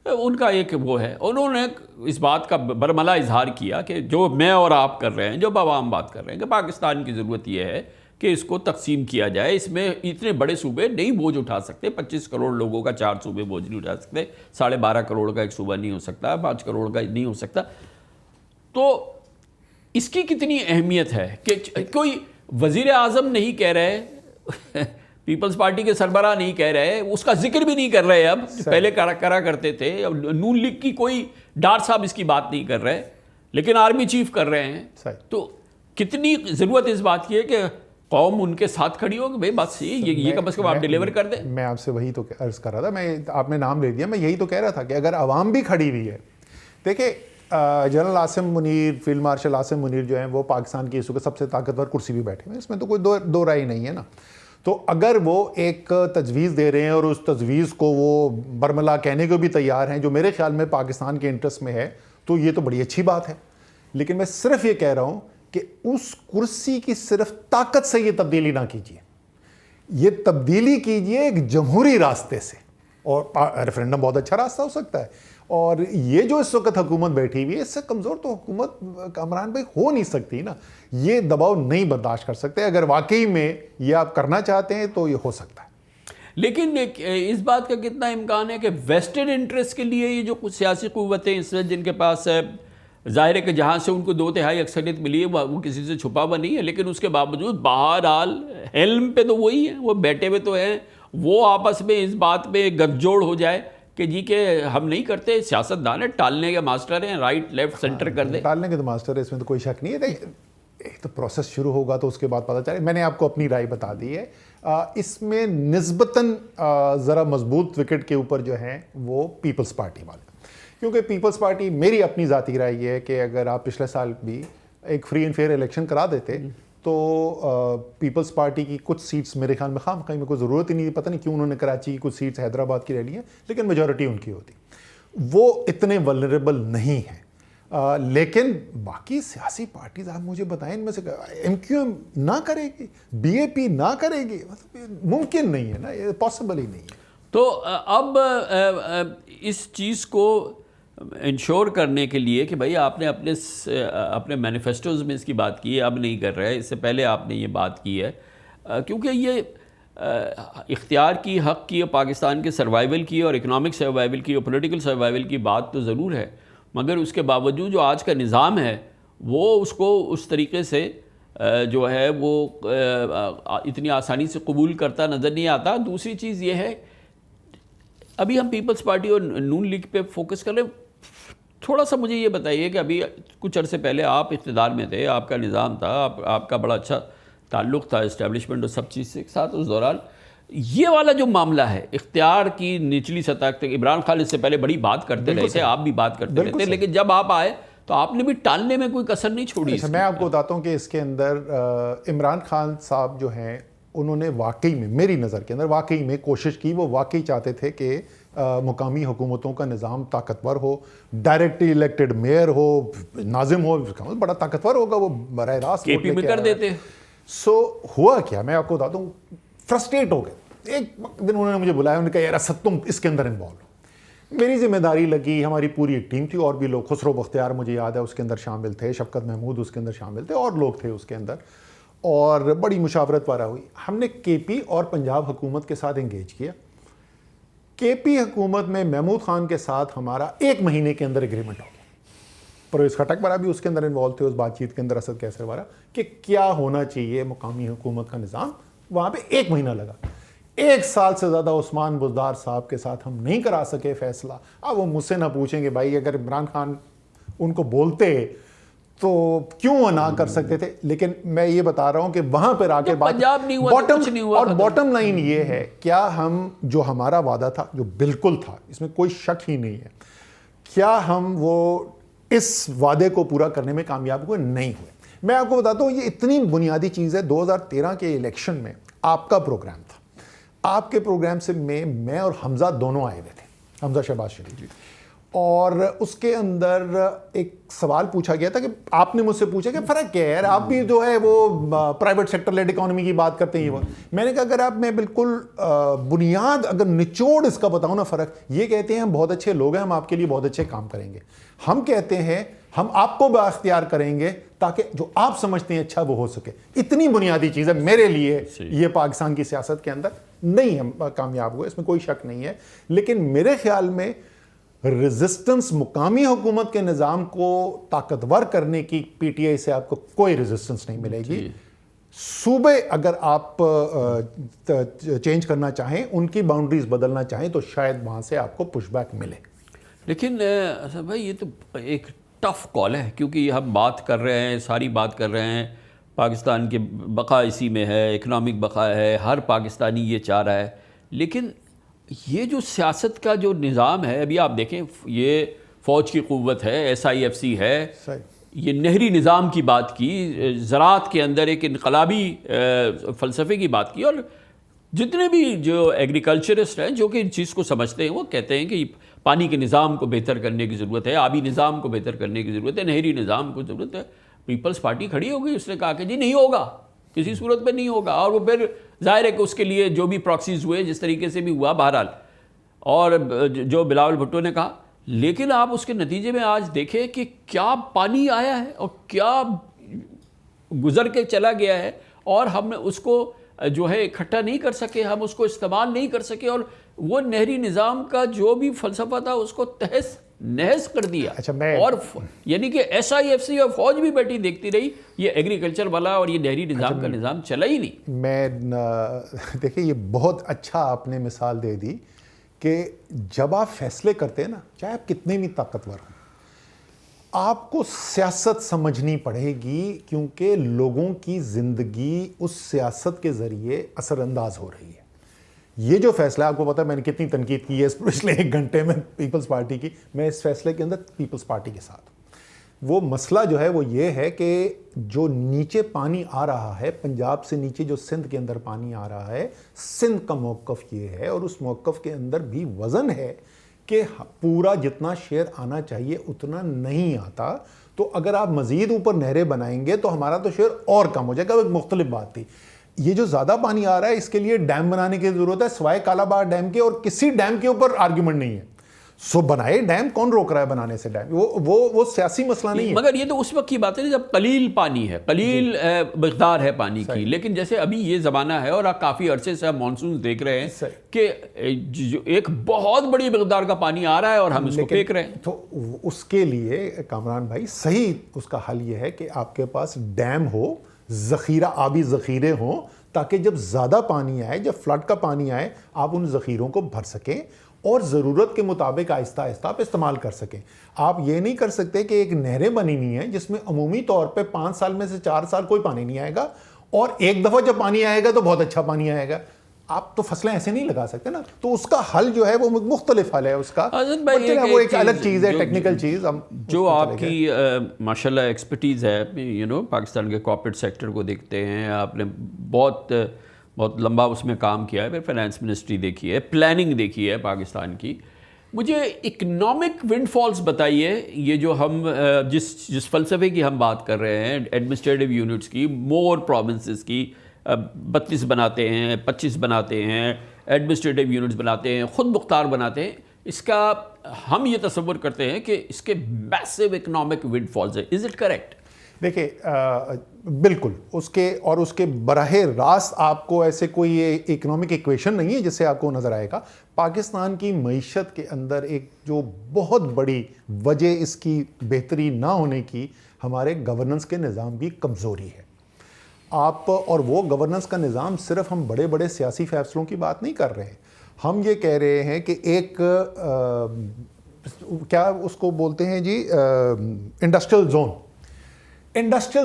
ان کا ایک وہ ہے. انہوں نے اس بات کا برملا اظہار کیا کہ جو میں اور آپ کر رہے ہیں, جو عوام بات کر رہے ہیں کہ پاکستان کی ضرورت یہ ہے کہ اس کو تقسیم کیا جائے, اس میں اتنے بڑے صوبے نہیں بوجھ اٹھا سکتے, 25 کروڑ لوگوں کا 4 صوبے بوجھ نہیں اٹھا سکتے, 12.5 کروڑ کا ایک صوبہ نہیں ہو سکتا, 5 کروڑ کا نہیں ہو سکتا. تو اس کی کتنی اہمیت ہے کہ کوئی وزیر اعظم نہیں کہہ رہے, پیپلز پارٹی کے سربراہ نہیں کہہ رہے, اس کا ذکر بھی نہیں کر رہے, اب پہلے کرا کرتے تھے, اب نون لیگ کی کوئی ڈار صاحب اس کی بات نہیں کر رہے, لیکن آرمی چیف کر رہے ہیں. تو کتنی ضرورت اس بات کی ہے کہ قوم ان کے ساتھ کھڑی ہو کہ بھئی بات صحیح, یہ کم از کم آپ ڈیلیور کر دیں. میں آپ سے وہی تو عرض کر رہا تھا, آپ نے نام لے دیا, میں یہی تو کہہ رہا تھا کہ اگر عوام بھی کھڑی ہوئی ہے. دیکھیں general Asim Munir, field marshal Asim Munir جو ہیں وہ پاکستان کی اس وقت سب سے طاقتور کرسی بھی بیٹھے ہیں, اس میں تو کوئی دو رائے نہیں ہے نا. تو اگر وہ ایک تجویز دے رہے ہیں اور اس تجویز کو وہ برملا کہنے کو بھی تیار ہیں, جو میرے خیال میں پاکستان کے انٹرسٹ میں ہے, تو یہ تو بڑی اچھی بات ہے. لیکن میں صرف یہ کہہ رہا ہوں کہ اس کرسی کی صرف طاقت سے یہ تبدیلی نہ کیجیے, یہ تبدیلی کیجیے ایک جمہوری راستے سے, اور ریفرینڈم بہت اچھا راستہ ہو سکتا ہے. اور یہ جو اس وقت حکومت بیٹھی ہوئی ہے, اس سے کمزور تو حکومت کامران بھائی ہو نہیں سکتی نا, یہ دباؤ نہیں برداشت کر سکتے. اگر واقعی میں یہ آپ کرنا چاہتے ہیں تو یہ ہو سکتا ہے. لیکن اس بات کا کتنا امکان ہے کہ ویسٹرن انٹرسٹ کے لیے یہ جو کچھ سیاسی قوتیں اس وقت جن کے پاس ظاہر ہے کہ جہاں سے ان کو 2/3 اکثریت ملی ہے وہ کسی سے چھپا ہوا نہیں ہے, لیکن اس کے باوجود بہرحال ہیلم پہ تو وہی ہیں, وہ بیٹھے ہوئے تو ہیں, وہ آپس میں اس بات پہ گٹھ جوڑ ہو جائے کہ جی کہ ہم نہیں کرتے, سیاست دان ہے, ٹالنے کے ماسٹر ہیں, رائٹ لیفٹ سینٹر کر دیں. ٹالنے کے تو ماسٹر ہے, اس میں تو کوئی شک نہیں ہے. ایک تو پروسیس شروع ہوگا تو اس کے بعد پتہ چلے. میں نے آپ کو اپنی رائے بتا دی ہے. اس میں نسبتاً ذرا مضبوط وکٹ کے اوپر جو ہیں وہ پیپلز پارٹی والے, کیونکہ پیپلز پارٹی, میری اپنی ذاتی رائے یہ ہے کہ اگر آپ پچھلے سال بھی ایک فری اینڈ فیئر الیکشن کرا دیتے تو پیپلز پارٹی کی کچھ سیٹس میرے خیال میں خواہی میں کوئی ضرورت ہی نہیں, پتہ نہیں کیوں انہوں نے کراچی کی کچھ سیٹس حیدرآباد کی لے لی ہیں, لیکن میجورٹی ان کی ہوتی. وہ اتنے ولنریبل نہیں ہیں. لیکن باقی سیاسی پارٹیز آپ مجھے بتائیں, ان میں سے ایم کیو ایم نہ کرے گی, بی اے پی نہ کرے گی, مطلب ممکن نہیں ہے نا, یہ پاسبل ہی نہیں ہے. تو اب اس چیز کو انشور کرنے کے لیے کہ بھئی آپ نے اپنے مینیفیسٹوز میں اس کی بات کی ہے, اب نہیں کر رہے, اس سے پہلے آپ نے یہ بات کی ہے, کیونکہ یہ اختیار کی, حق کی, اور پاکستان کے سروائیول کی اور اکنامک سروائیول کی اور پولیٹیکل سروائیول کی بات تو ضرور ہے, مگر اس کے باوجود جو آج کا نظام ہے وہ اس کو اس طریقے سے جو ہے وہ اتنی آسانی سے قبول کرتا نظر نہیں آتا. دوسری چیز یہ ہے, ابھی ہم پیپلز پارٹی اور نون لیگ پہ فوکس کر رہے ہیں. تھوڑا سا مجھے یہ بتائیے کہ ابھی کچھ عرصے پہلے آپ اقتدار میں تھے, آپ کا نظام تھا, آپ کا بڑا اچھا تعلق تھا اسٹیبلشمنٹ اور سب چیز کے ساتھ. اس دوران یہ والا جو معاملہ ہے اختیار کی نچلی سطح تک, عمران خان اس سے پہلے بڑی بات کرتے رہے تھے, آپ بھی بات کرتے رہے تھے, لیکن جب آپ آئے تو آپ نے بھی ٹالنے میں کوئی کسر نہیں چھوڑی. میں آپ کو بتاتا ہوں کہ اس کے اندر عمران خان صاحب جو ہیں انہوں نے واقعی میں, میری نظر کے اندر واقعی میں کوشش کی, وہ واقعی چاہتے تھے کہ مقامی حکومتوں کا نظام طاقتور ہو, ڈائریکٹلی الیکٹڈ میئر ہو, ناظم ہو, بڑا طاقتور ہوگا, وہ براہ راست کے پی میں کر دیتے. سو ہوا کیا, میں آپ کو بتاتا ہوں, فرسٹریٹ ہو گئے. ایک دن انہوں نے مجھے بلایا, انہوں نے کہا یار اسد تم اس کے اندر انوالو ہو. میری ذمہ داری لگی, ہماری پوری ایک ٹیم تھی, اور بھی لوگ, خسرو بختیار مجھے یاد ہے اس کے اندر شامل تھے, شفقت محمود اس کے اندر شامل تھے, اور لوگ تھے اس کے اندر, اور بڑی مشاورت وغیرہ ہوئی. ہم نے کے پی اور پنجاب حکومت کے ساتھ انگیج کیا. کے پی حکومت میں محمود خان کے ساتھ ہمارا 1 مہینے کے اندر ایگریمنٹ ہو گیا. پرویز خٹک والا بھی اس کے اندر انوالو تھے اس بات چیت کے اندر، اسد کیسر والا، کہ کیا ہونا چاہیے مقامی حکومت کا نظام. وہاں پہ 1 مہینہ لگا. 1 سال سے زیادہ عثمان بزدار صاحب کے ساتھ ہم نہیں کرا سکے فیصلہ. اب وہ مجھ سے نہ پوچھیں کہ بھائی اگر عمران خان ان کو بولتے تو کیوں وہ نہ کر سکتے تھے. لیکن میں یہ بتا رہا ہوں کہ وہاں پہ آ کے پنجاب نہیں ہوا تو کچھ نہیں ہوا. اور باٹم لائن یہ ہے، کیا ہم جو ہمارا وعدہ تھا جو بالکل تھا، اس میں کوئی شک ہی نہیں ہے، کیا ہم وہ اس وعدے کو پورا کرنے میں کامیاب ہوئے؟ نہیں ہوئے. میں آپ کو بتاتا ہوں یہ اتنی بنیادی چیز ہے. 2013 کے الیکشن میں آپ کا پروگرام تھا. آپ کے پروگرام سے میں اور حمزہ دونوں آئے ہوئے تھے، حمزہ شہباز شریف، اور اس کے اندر ایک سوال پوچھا گیا تھا کہ آپ نے مجھ سے پوچھا کہ فرق کیا ہے یار، آپ بھی جو ہے وہ پرائیویٹ سیکٹر لیڈ اکانومی کی بات کرتے ہیں. وہ میں نے کہا اگر آپ میں بالکل بنیاد اگر نچوڑ اس کا بتاؤں نا فرق، یہ کہتے ہیں ہم بہت اچھے لوگ ہیں، ہم آپ کے لیے بہت اچھے کام کریں گے. ہم کہتے ہیں ہم آپ کو بااختیار کریں گے تاکہ جو آپ سمجھتے ہیں اچھا وہ ہو سکے. اتنی بنیادی چیز ہے میرے لیے. یہ پاکستان کی سیاست کے اندر نہیں ہم کامیاب ہوئے، اس میں کوئی شک نہیں ہے. لیکن میرے خیال میں ریزسٹنس مقامی حکومت کے نظام کو طاقتور کرنے کی پی ٹی آئی سے آپ کو کوئی ریزسٹنس نہیں ملے گی. صوبے اگر آپ چینج کرنا چاہیں، ان کی باؤنڈریز بدلنا چاہیں، تو شاید وہاں سے آپ کو پش بیک ملے. لیکن بھائی یہ تو ایک ٹف کال ہے، کیونکہ ہم بات کر رہے ہیں، ساری بات کر رہے ہیں پاکستان کے بقا اسی میں ہے، اکنامک بقا ہے، ہر پاکستانی یہ چاہ رہا ہے. لیکن یہ جو سیاست کا جو نظام ہے، ابھی آپ دیکھیں یہ فوج کی قوت ہے، SIFC ہے، یہ نہری نظام کی بات کی، زراعت کے اندر ایک انقلابی فلسفے کی بات کی، اور جتنے بھی جو ایگریکلچرسٹ ہیں جو کہ ان چیز کو سمجھتے ہیں وہ کہتے ہیں کہ پانی کے نظام کو بہتر کرنے کی ضرورت ہے، آبی نظام کو بہتر کرنے کی ضرورت ہے، نہری نظام کو ضرورت ہے. پیپلز پارٹی کھڑی ہو گئی، اس نے کہا کہ جی نہیں ہوگا، کسی صورت پہ نہیں ہوگا. اور وہ پھر ظاہر ہے کہ اس کے لیے جو بھی پراکسیز ہوئے جس طریقے سے بھی ہوا بہرحال، اور جو بلاول بھٹو نے کہا. لیکن آپ اس کے نتیجے میں آج دیکھیں کہ کیا پانی آیا ہے اور کیا گزر کے چلا گیا ہے، اور ہم اس کو جو ہے اکٹھا نہیں کر سکے، ہم اس کو استعمال نہیں کر سکے، اور وہ نہری نظام کا جو بھی فلسفہ تھا اس کو تہس نہس کر دیا. اور یعنی کہ SIFC اور فوج بھی بیٹھی دیکھتی رہی، یہ ایگریکلچر والا اور یہ نہری نظام کا نظام چلا ہی نہیں. میں دیکھیں یہ بہت اچھا آپ نے مثال دے دی کہ جب آپ فیصلے کرتے ہیں نا، چاہے آپ کتنے بھی طاقتور ہوں، آپ کو سیاست سمجھنی پڑے گی، کیونکہ لوگوں کی زندگی اس سیاست کے ذریعے اثر انداز ہو رہی ہے. یہ جو فیصلہ آپ کو پتا ہے میں نے کتنی تنقید کی ہے اس پچھلے 1 گھنٹے میں پیپلز پارٹی کی، میں اس فیصلے کے اندر پیپلز پارٹی کے ساتھ ہوں. وہ مسئلہ جو ہے وہ یہ ہے کہ جو نیچے پانی آ رہا ہے، پنجاب سے نیچے جو سندھ کے اندر پانی آ رہا ہے، سندھ کا موقف یہ ہے، اور اس موقف کے اندر بھی وزن ہے کہ پورا جتنا شیئر آنا چاہیے اتنا نہیں آتا. تو اگر آپ مزید اوپر نہریں بنائیں گے تو ہمارا تو شیئر اور کم ہو جائے گا. وہ ایک مختلف بات تھی. یہ جو زیادہ پانی آ رہا ہے اس کے لیے ڈیم بنانے کی ضرورت ہے، سوائے کالا باغ ڈیم کے، اور کسی ڈیم کے اوپر آرگیومنٹ نہیں ہے. سو بنائے ڈیم، کون روک رہا ہے بنانے سے ڈیم؟ وہ سیاسی مسئلہ نہیں ہے. مگر یہ تو اس وقت کی بات ہے جب قلیل پانی ہے، قلیل مقدار ہے پانی کی. لیکن جیسے ابھی یہ زمانہ ہے اور آپ کافی عرصے سے ہم مانسون دیکھ رہے ہیں کہ ایک بہت بڑی مقدار کا پانی آ رہا ہے اور ہم اس کو پھینک رہے ہیں. تو اس کے لیے کامران بھائی صحیح اس کا حل یہ ہے کہ آپ کے پاس ڈیم ہو، ذخیرہ، آبی ذخیرے ہوں، تاکہ جب زیادہ پانی آئے، جب فلڈ کا پانی آئے، آپ ان ذخیروں کو بھر سکیں اور ضرورت کے مطابق آہستہ آہستہ آپ استعمال کر سکیں. آپ یہ نہیں کر سکتے کہ ایک نہریں بنی ہوئی ہیں جس میں عمومی طور پہ 5 سال میں سے 4 سال کوئی پانی نہیں آئے گا، اور ایک دفعہ جب پانی آئے گا تو بہت اچھا پانی آئے گا. آپ تو فصلیں ایسے نہیں لگا سکتے نا. تو اس کا حل جو ہے وہ مختلف حل ہے اس کا، وہ ایک الگ چیز ہے، ٹیکنیکل چیز. جو آپ کی ماشاءاللہ ایکسپرٹیز ہے، پاکستان کے کارپوریٹ سیکٹر کو دیکھتے ہیں آپ نے، بہت لمبا اس میں کام کیا ہے، پھر فائنانس منسٹری دیکھی ہے، پلاننگ دیکھی ہے پاکستان کی. مجھے اکنامک ونڈ فالز بتائیے، یہ جو ہم جس فلسفے کی ہم بات کر رہے ہیں، ایڈمنسٹریٹو یونٹس کی، مور پروونسز کی، 32 بناتے ہیں، 25 بناتے ہیں، ایڈمنسٹریٹو یونٹس بناتے ہیں، خود مختار بناتے ہیں، اس کا ہم یہ تصور کرتے ہیں کہ اس کے میسو اکنامک ونڈ فالز ہیں. Is it correct? دیکھیں بالکل اس کے براہ راست آپ کو ایسے کوئی اکنامک ایکویشن نہیں ہے جس سے آپ کو نظر آئے گا. پاکستان کی معیشت کے اندر ایک جو بہت بڑی وجہ اس کی بہتری نہ ہونے کی ہمارے گورننس کے نظام کی کمزوری ہے. آپ اور وہ گورننس کا نظام صرف ہم بڑے بڑے سیاسی فیصلوں کی بات نہیں کر رہے ہیں. ہم یہ کہہ رہے ہیں کہ ایک کیا اس کو بولتے ہیں جی انڈسٹریل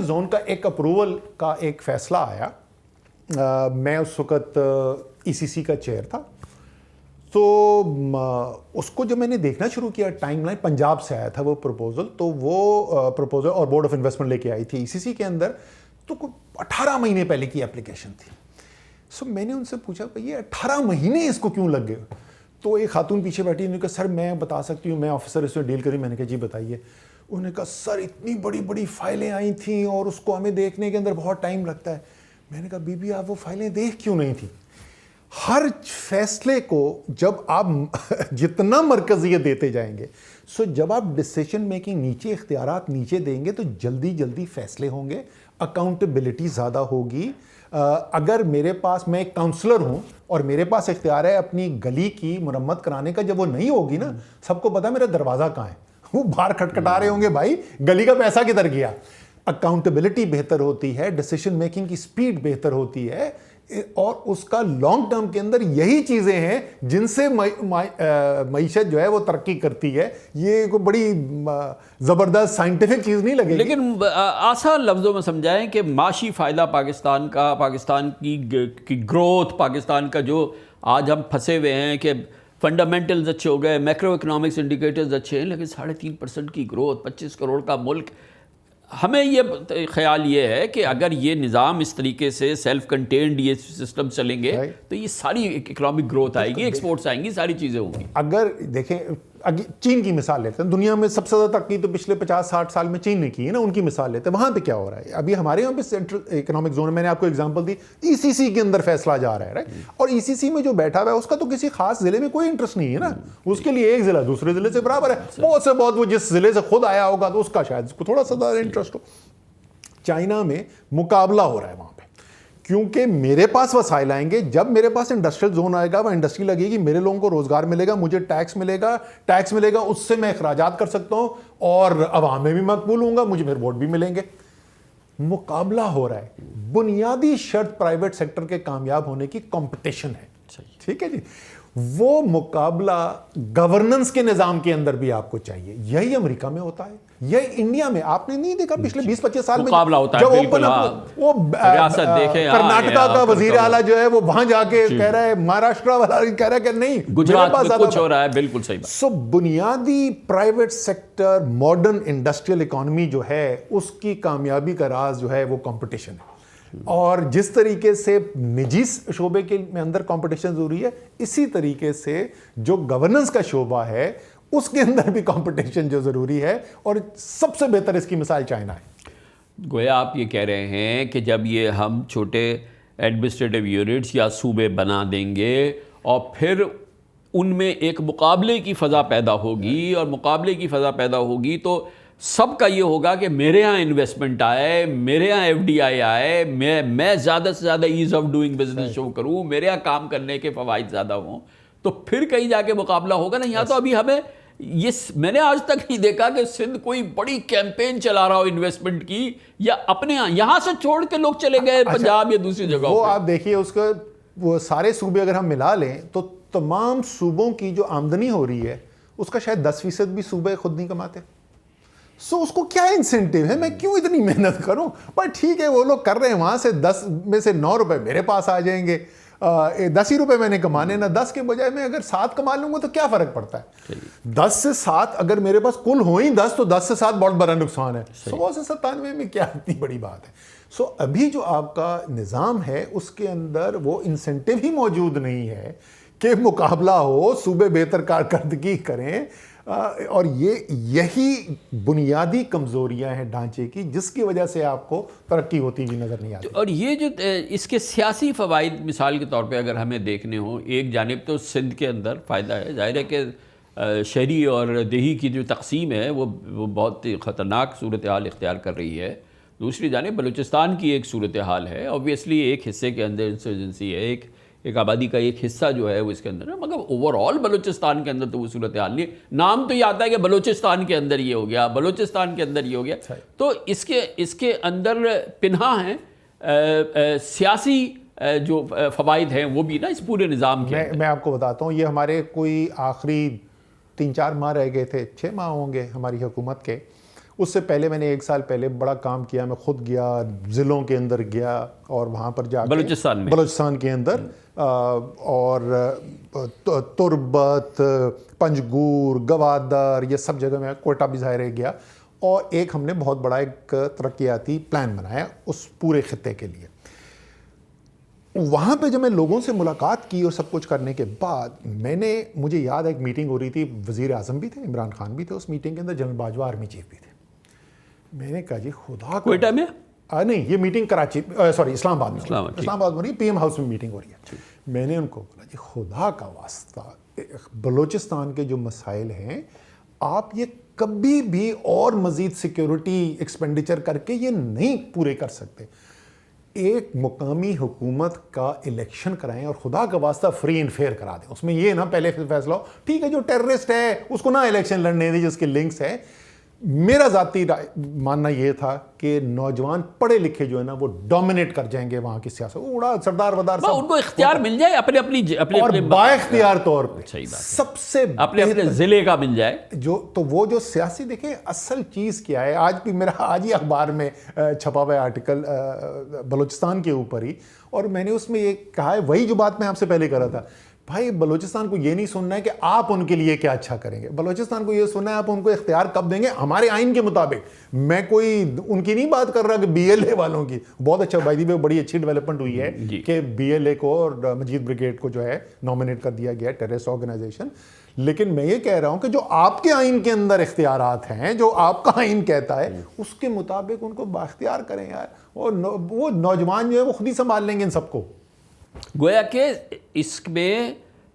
زون کا ایک اپروول کا ایک فیصلہ آیا. میں اس وقت ECC کا چیئر تھا. تو اس کو جب میں نے دیکھنا شروع کیا ٹائم لائن پنجاب سے آیا تھا وہ پروپوزل, تو وہ پروپوزل اور بورڈ آف انویسٹمنٹ لے کے آئی تھی ECC کے اندر, تو 18 مہینے پہلے کی اپلیکیشن تھی. سو میں نے ان سے پوچھا یہ 18 مہینے اس کو کیوں لگ گئے؟ تو ایک خاتون پیچھے بیٹھی, انہوں نے کہا سر میں بتا سکتی ہوں, میں آفیسر اس میں ڈیل کری. میں نے کہا جی بتائیے. انہوں نے کہا سر اتنی بڑی بڑی فائلیں آئی تھیں اور اس کو ہمیں دیکھنے کے اندر بہت ٹائم لگتا ہے. میں نے کہا بی بی آپ وہ فائلیں دیکھ کیوں نہیں تھی؟ ہر فیصلے کو جب آپ جتنا مرکزیت دیتے جائیں گے, سو جب آپ ڈیسیشن میکنگ نیچے اختیارات نیچے دیں گے تو جلدی جلدی فیصلے ہوں گے, اکاؤنٹیبلٹی زیادہ ہوگی. اگر میرے پاس, میں ایک کاؤنسلر ہوں اور میرے پاس اختیار ہے اپنی گلی کی مرمت کرانے کا, جب وہ نہیں ہوگی نا, سب کو پتا میرا دروازہ کہاں ہے, وہ باہر کھٹکھٹا رہے ہوں گے بھائی گلی کا پیسہ کدھر گیا. اکاؤنٹیبلٹی بہتر ہوتی ہے, ڈیسیشن میکنگ کی سپیڈ بہتر ہوتی ہے, اور اس کا لانگ ٹرم کے اندر یہی چیزیں ہیں جن سے معیشت جو ہے وہ ترقی کرتی ہے. یہ کوئی بڑی زبردست سائنٹیفک چیز نہیں لگے گی. لیکن آسان لفظوں میں سمجھائیں کہ معاشی فائدہ پاکستان کا, پاکستان کی گروتھ, پاکستان کا جو آج ہم پھنسے ہوئے ہیں کہ فنڈامنٹلز اچھے ہو گئے, میکرو اکنامکس انڈیکیٹرز اچھے ہیں, لیکن 3.5% کی گروتھ, 25 کروڑ کا ملک. ہمیں یہ خیال یہ ہے کہ اگر یہ نظام اس طریقے سے سیلف کنٹینڈ یہ سسٹم چلیں گے تو یہ ساری اکنامک گروتھ آئے گی, ایکسپورٹس آئیں گی, ساری چیزیں ہوں گی. اگر دیکھیں چین کی مثال لیتے ہیں, دنیا میں سب سے زیادہ ترقی تو پچھلے 50-60 سال میں چین نے کی ہے نا, ان کی مثال لیتے ہیں. وہاں پہ کیا ہو رہا ہے ابھی ہمارے یہاں پہ سینٹرل اکنامک زون, میں نے آپ کو ایگزامپل دی, ECC کے اندر فیصلہ جا رہا ہے, اور ECC میں جو بیٹھا ہوا ہے اس کا تو کسی خاص ضلع میں کوئی انٹرسٹ نہیں ہے نا, اس کے لیے ایک ضلع دوسرے ضلع سے برابر ہے, بہت سے بہت وہ جس ضلع سے خود آیا ہوگا تو اس کا شاید تھوڑا سا زیادہ انٹرسٹ ہو. چائنا میں مقابلہ ہو رہا ہے وہاں پہ, کیونکہ میرے پاس وسائل آئیں گے, جب میرے پاس انڈسٹریل زون آئے گا, وہ انڈسٹری لگے گی, میرے لوگوں کو روزگار ملے گا, مجھے ٹیکس ملے گا, اس سے میں اخراجات کر سکتا ہوں اور عوام میں بھی مقبول ہوں گا, مجھے پھر ووٹ بھی ملیں گے. مقابلہ ہو رہا ہے. بنیادی شرط پرائیویٹ سیکٹر کے کامیاب ہونے کی کمپٹیشن ہے, ٹھیک ہے جی. وہ مقابلہ گورننس کے نظام کے اندر بھی آپ کو چاہیے. یہی امریکہ میں ہوتا ہے, یہی انڈیا میں آپ نے نہیں دیکھا پچھلے 20-25 سال میں مقابلہ ہوتا ہے. بالکل وہ کرناٹکا کا وزیر اعلیٰ جو ہے وہ وہاں جا کے کہہ رہا ہے, مہاراشٹرا والا کہہ رہا ہے کہ نہیں گجرات میں کچھ ہو رہا ہے. بالکل صحیح بات. سو بنیادی private sector modern industrial economy جو ہے اس کی کامیابی کا راز جو ہے وہ کمپٹیشن ہے, اور جس طریقے سے نجی شعبے کے اندر کمپٹیشن ضروری ہے, اسی طریقے سے جو گورننس کا شعبہ ہے اس کے اندر بھی کمپٹیشن جو ضروری ہے, اور سب سے بہتر اس کی مثال چائنا ہے. گویا آپ یہ کہہ رہے ہیں کہ جب یہ ہم چھوٹے ایڈمنسٹریٹو یونٹس یا صوبے بنا دیں گے اور پھر ان میں ایک مقابلے کی فضا پیدا ہوگی, اور مقابلے کی فضا پیدا ہوگی تو سب کا یہ ہوگا کہ میرے ہاں انویسٹمنٹ آئے, میرے ہاں FDI آئے, میں زیادہ سے زیادہ ایز آف ڈوئنگ بزنس شو کروں, میرے ہاں کام کرنے کے فوائد زیادہ ہوں, تو پھر کہیں جا کے مقابلہ ہوگا نا. یہاں تو ابھی ہمیں یہ میں نے آج تک نہیں دیکھا کہ سندھ کوئی بڑی کیمپین چلا رہا ہو انویسٹمنٹ کی, یا اپنے یہاں سے چھوڑ کے لوگ چلے گئے پنجاب یا دوسری جگہ. وہ آپ دیکھیے اس کا وہ سارے صوبے اگر ہم ملا لیں تو تمام صوبوں کی جو آمدنی ہو رہی ہے اس کا شاید 10% بھی صوبے خود نہیں کماتے. سو اس کو کیا انسینٹیو ہے, میں کیوں اتنی محنت کروں؟ پر ٹھیک ہے وہ لوگ کر رہے ہیں, وہاں سے 10 میں سے 9 روپے میرے پاس آ جائیں گے, 10 ہی روپے میں نے کمانے نا, 10 کے بجائے میں اگر 7 کما لوں گا تو کیا فرق پڑتا ہے؟ 10 سے 7 اگر میرے پاس کل ہو ہی 10 تو 10 سے 7 بہت بڑا نقصان ہے. 100 سے 97 میں کیا اتنی بڑی بات ہے. سو ابھی جو آپ کا نظام ہے اس کے اندر وہ انسینٹیو ہی موجود نہیں ہے کہ مقابلہ ہو, صوبے بہتر کارکردگی کریں, اور یہی بنیادی کمزوریاں ہیں ڈھانچے کی جس کی وجہ سے آپ کو ترقی ہوتی بھی نظر نہیں آتی. اور یہ جو اس کے سیاسی فوائد مثال کے طور پہ اگر ہمیں دیکھنے ہوں, ایک جانب تو سندھ کے اندر فائدہ ہے, ظاہر ہے کہ شہری اور دیہی کی جو تقسیم ہے وہ بہت خطرناک صورتحال اختیار کر رہی ہے, دوسری جانب بلوچستان کی ایک صورتحال ہے، اوبویسلی ایک حصے کے اندر انسرجنسی ہے، ایک آبادی کا ایک حصہ جو ہے وہ اس کے اندر ہے، مگر اوور آل بلوچستان کے اندر تو وہ صورتحال نہیں ہے. نام تو یہ آتا ہے کہ بلوچستان کے اندر یہ ہو گیا، بلوچستان کے اندر یہ ہو گیا، تو اس کے اندر پنہاں ہیں سیاسی جو فوائد ہیں وہ بھی نا اس پورے نظام کے. میں آپ کو بتاتا ہوں، یہ ہمارے کوئی آخری 3-4 ماہ رہ گئے تھے، 6 ماہ ہوں گے ہماری حکومت کے. اس سے پہلے میں نے 1 سال پہلے بڑا کام کیا، میں خود گیا ضلعوں کے اندر گیا اور وہاں پر جا کے بلوچستان کے اندر اور تربت، پنجگور، گوادر، یہ سب جگہ میں کوئٹہ بھی ظاہر گیا، اور ایک ہم نے بہت بڑا ایک ترقیاتی پلان بنایا اس پورے خطے کے لیے. وہاں پہ جب میں لوگوں سے ملاقات کی اور سب کچھ کرنے کے بعد مجھے یاد ہے ایک میٹنگ ہو رہی تھی، وزیر اعظم بھی تھے، عمران خان بھی تھے اس میٹنگ کے اندر، جنرل باجوہ آرمی چیف بھی تھے. میں نے کہا جی خدا کوئٹہ میں نہیں، یہ میٹنگ کراچی اسلام آباد میں رہی، پی ایم ہاؤس میں میٹنگ ہو رہی ہے. میں نے ان کو بولا جی خدا کا واسطہ بلوچستان کے جو مسائل ہیں آپ یہ کبھی بھی اور مزید سیکیورٹی ایکسپینڈیچر کر کے یہ نہیں پورے کر سکتے. ایک مقامی حکومت کا الیکشن کرائیں اور خدا کا واسطہ فری اینڈ فیئر کرا دیں. اس میں یہ نہ پہلے فیصلہ ہو ٹھیک ہے جو ٹیررسٹ ہے اس کو نہ الیکشن لڑنے دیں جس کے لنکس ہے. میرا ذاتی ماننا یہ تھا کہ نوجوان پڑھے لکھے جو ہے نا وہ ڈومینیٹ کر جائیں گے وہاں کی سیاست. اڑا سردار ودار ان کو اختیار مل جائے اپنے با اختیار طور پہ سب سے اپنے ضلع کا مل جائے تو وہ جو سیاسی دیکھیں اصل چیز کیا ہے. آج بھی میرا آج ہی اخبار میں چھپا ہوا ہے آرٹیکل بلوچستان کے اوپر ہی، اور میں نے اس میں یہ کہا ہے وہی جو بات میں آپ سے پہلے کر رہا تھا. بھائی بلوچستان کو یہ نہیں سننا ہے کہ آپ ان کے لیے کیا اچھا کریں گے، بلوچستان کو یہ سننا ہے آپ ان کو اختیار کب دیں گے ہمارے آئین کے مطابق. میں کوئی ان کی نہیں بات کر رہا کہ بی ایل اے والوں کی. بہت اچھا بھائی دی بڑی اچھی ڈیولپمنٹ ہوئی ہے کہ بی ایل اے کو اور مجید بریگیڈ کو جو ہے نامنیٹ کر دیا گیا ٹیررسٹ آرگنائزیشن. لیکن میں یہ کہہ رہا ہوں کہ جو آپ کے آئین کے اندر اختیارات ہیں، جو آپ کا آئین کہتا ہے اس کے مطابق ان کو بااختیار کریں یار، اور وہ نوجوان جو ہے وہ خود ہی سنبھال لیں گے ان سب کو. گویا کہ اس میں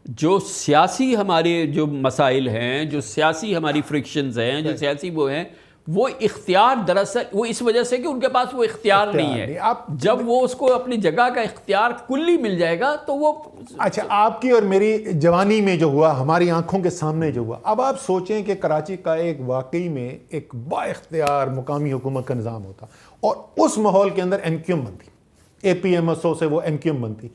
جو سیاسی ہمارے جو مسائل ہیں، جو سیاسی ہماری فرکشنز ہیں، جو سیاسی وہ ہیں، وہ اختیار دراصل وہ اس وجہ سے کہ ان کے پاس وہ اختیار نہیں ہے. جب وہ اس کو اپنی جگہ کا اختیار کلی مل جائے گا تو وہ اچھا آپ کی اور میری جوانی میں جو ہوا، ہماری آنکھوں کے سامنے جو ہوا. اب آپ سوچیں کہ کراچی کا ایک واقعی میں ایک با اختیار مقامی حکومت کا نظام ہوتا اور اس ماحول کے اندر ایم کیو ایم بنتی، اے پی ایم ایس او سے وہ ایم کیو ایم بنتی.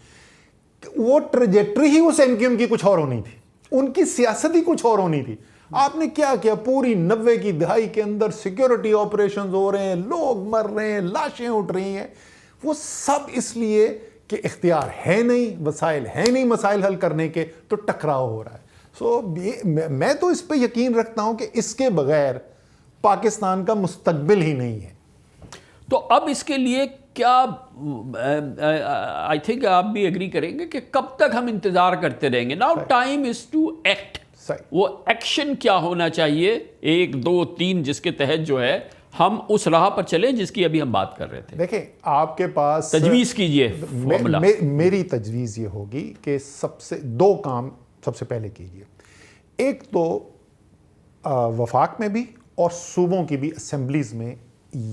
وہ ٹریجیکٹری ہی اس ایم کیو ایم کی کچھ اور ہونی تھی، ان کی سیاست ہی کچھ اور ہونی تھی. آپ نے کیا کیا پوری 90 کی دہائی کے اندر سیکیورٹی آپریشنز ہو رہے ہیں، لوگ مر رہے ہیں، لاشیں اٹھ رہی ہیں. وہ سب اس لیے کہ اختیار ہے نہیں، وسائل ہے نہیں مسائل حل کرنے کے، تو ٹکراؤ ہو رہا ہے. سو میں تو اس پہ یقین رکھتا ہوں کہ اس کے بغیر پاکستان کا مستقبل ہی نہیں ہے. تو اب اس کے لیے کیا آئی تھنک آپ بھی ایگری کریں گے کہ کب تک ہم انتظار کرتے رہیں گے؟ Now time is to act. وہ ایکشن کیا ہونا چاہیے 1 2 3 جس کے تحت جو ہے ہم اس راہ پر چلیں جس کی ابھی ہم بات کر رہے تھے. دیکھیں آپ کے پاس تجویز کیجئے. میری تجویز یہ ہوگی کہ سب سے 2 کام سب سے پہلے کیجئے. ایک تو وفاق میں بھی اور صوبوں کی بھی اسمبلیز میں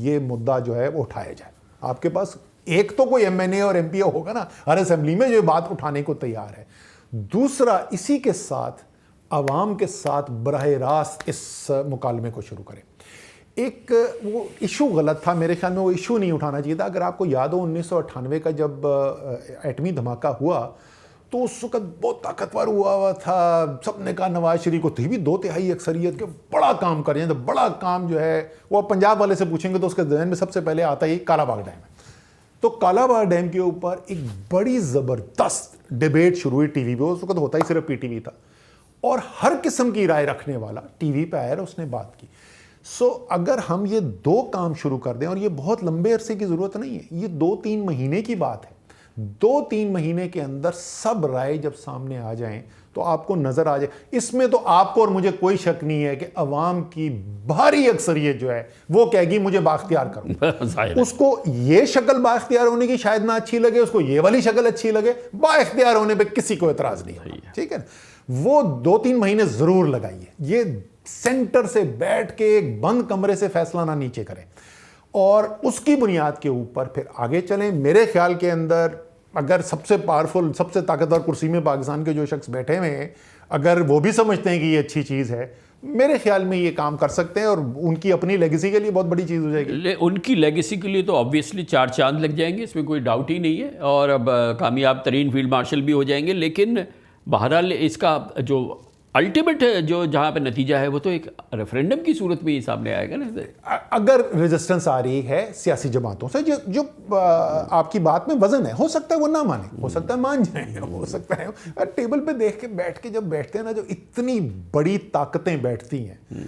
یہ مدعا جو ہے وہ اٹھایا جائے. آپ کے پاس ایک تو کوئی ایم این اے اور ایم پی او ہوگا نا ہر اسمبلی میں جو بات اٹھانے کو تیار ہے. دوسرا اسی کے ساتھ عوام کے ساتھ براہ راست اس مکالمے کو شروع کریں. ایک وہ ایشو غلط تھا میرے خیال میں، وہ ایشو نہیں اٹھانا چاہیے تھا. اگر آپ کو یاد ہو 1998 کا جب ایٹمی دھماکہ ہوا تو اس وقت بہت طاقتور ہوا تھا، سب نے کہا نواز شریف کو، تو بھی 2/3 اکثریت کے بڑا کام کر رہے ہیں. تو بڑا کام جو ہے وہ پنجاب والے سے پوچھیں گے تو اس کے ذہن میں سب سے پہلے آتا ہی کالا باغ ڈیم ہے. تو کالا باغ ڈیم کے اوپر ایک بڑی زبردست ڈیبیٹ شروع ہوئی ٹی وی پہ. اس وقت ہوتا ہی صرف پی ٹی وی تھا اور ہر قسم کی رائے رکھنے والا ٹی وی پہ آیا اور اس نے بات کی. سو اگر ہم یہ 2 کام شروع کر دیں، اور یہ بہت لمبے عرصے کی ضرورت نہیں ہے، یہ 2-3 مہینے کی بات ہے. 2-3 مہینے کے اندر سب رائے جب سامنے آ جائیں تو آپ کو نظر آ جائے. اس میں تو آپ کو اور مجھے کوئی شک نہیں ہے کہ عوام کی بھاری اکثریت جو ہے وہ کہے گی مجھے بااختیار کرو. اس کو یہ شکل بااختیار ہونے کی شاید نہ اچھی لگے، اس کو یہ والی شکل اچھی لگے، بااختیار ہونے پہ کسی کو اعتراض نہیں ہوگا. ٹھیک ہے نا؟ وہ 2-3 مہینے ضرور لگائیے. یہ سینٹر سے بیٹھ کے ایک بند کمرے سے فیصلہ نہ نیچے کریں. اور اس کی بنیاد کے اوپر پھر آگے چلیں. میرے خیال کے اندر اگر سب سے پاورفل، سب سے طاقتور کرسی میں پاکستان کے جو شخص بیٹھے ہوئے ہیں، اگر وہ بھی سمجھتے ہیں کہ یہ اچھی چیز ہے، میرے خیال میں یہ کام کر سکتے ہیں اور ان کی اپنی لیگیسی کے لیے بہت بڑی چیز ہو جائے گی. ان کی لیگیسی کے لیے تو آبویسلی 4 چاند لگ جائیں گے، اس میں کوئی ڈاؤٹ ہی نہیں ہے، اور اب کامیاب ترین فیلڈ مارشل بھی ہو جائیں گے. لیکن بہرحال اس کا جو الٹیمیٹ جو جہاں پہ نتیجہ ہے وہ تو ایک ریفرینڈم کی صورت میں ہی سامنے آئے گا نا. اگر ریزسٹنس آ رہی ہے سیاسی جماعتوں سے جو آپ کی بات میں وزن ہے، ہو سکتا ہے وہ نہ مانیں، ہو سکتا ہے مان جائیں، ہو سکتا ہے ٹیبل پہ دیکھ کے بیٹھ کے جب بیٹھتے ہیں نا، جو اتنی بڑی طاقتیں بیٹھتی ہیں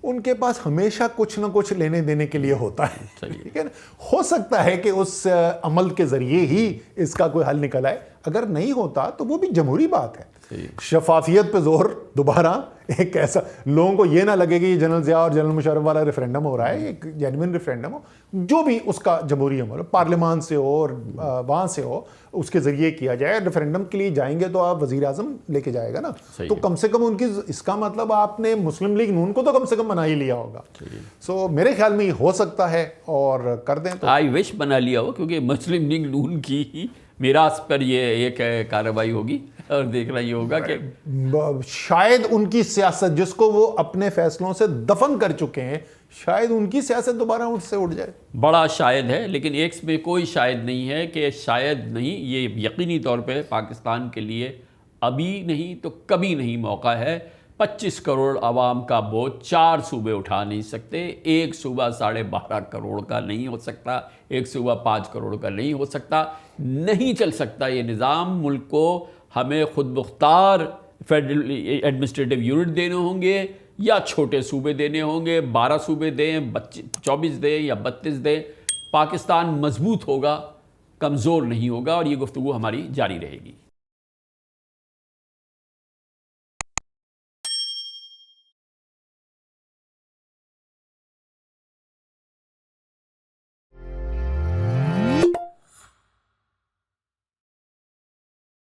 ان کے پاس ہمیشہ کچھ نہ کچھ لینے دینے کے لیے ہوتا ہے. ٹھیک ہے نا، ہو سکتا ہے کہ اس عمل کے ذریعے ہی اس کا کوئی حل نکل آئے. اگر نہیں ہوتا تو وہ بھی جمہوری بات ہے. شفافیت پہ زور دوبارہ، ایک ایسا لوگوں کو یہ نہ لگے کہ یہ جنرل ضیاء اور جنرل مشرف والا ریفرینڈم ہو رہا ہے، ایک جینوئن ریفرینڈم ہو، جو بھی اس کا جمہوری عمل ہو، پارلیمان سے ہو اور وہاں سے ہو، اس کے ذریعے کیا جائے. ریفرینڈم کے لیے جائیں گے تو آپ وزیر اعظم لے کے جائے گا نا، تو کم سے کم ان کی، اس کا مطلب آپ نے مسلم لیگ نون کو تو کم سے کم بنا ہی لیا ہوگا. سو میرے خیال میں یہ ہو سکتا ہے اور کر دیں تو آئی وش بنا لیا ہو، کیونکہ مسلم لیگ نون کی میراث پر یہ ایک کارروائی ہوگی اور دیکھنا یہ ہوگا کہ شاید ان کی سیاست جس کو وہ اپنے فیصلوں سے دفن کر چکے ہیں، شاید ان کی سیاست دوبارہ اٹھ سے اٹھ جائے. بڑا شاید ہے، لیکن ایک میں کوئی شاید نہیں ہے کہ شاید نہیں، یہ یقینی طور پہ پاکستان کے لیے ابھی نہیں تو کبھی نہیں موقع ہے. 25 کروڑ عوام کا بوجھ 4 صوبے اٹھا نہیں سکتے. ایک صوبہ 12.5 کروڑ کا نہیں ہو سکتا، ایک صوبہ 5 کروڑ کا نہیں ہو سکتا. نہیں چل سکتا یہ نظام. ملک کو ہمیں خود مختار فیڈرل ایڈمنسٹریٹو یونٹ دینے ہوں گے یا چھوٹے صوبے دینے ہوں گے. 12 صوبے دیں، 24 دیں یا 32 دیں. پاکستان مضبوط ہوگا، کمزور نہیں ہوگا، اور یہ گفتگو ہماری جاری رہے گی.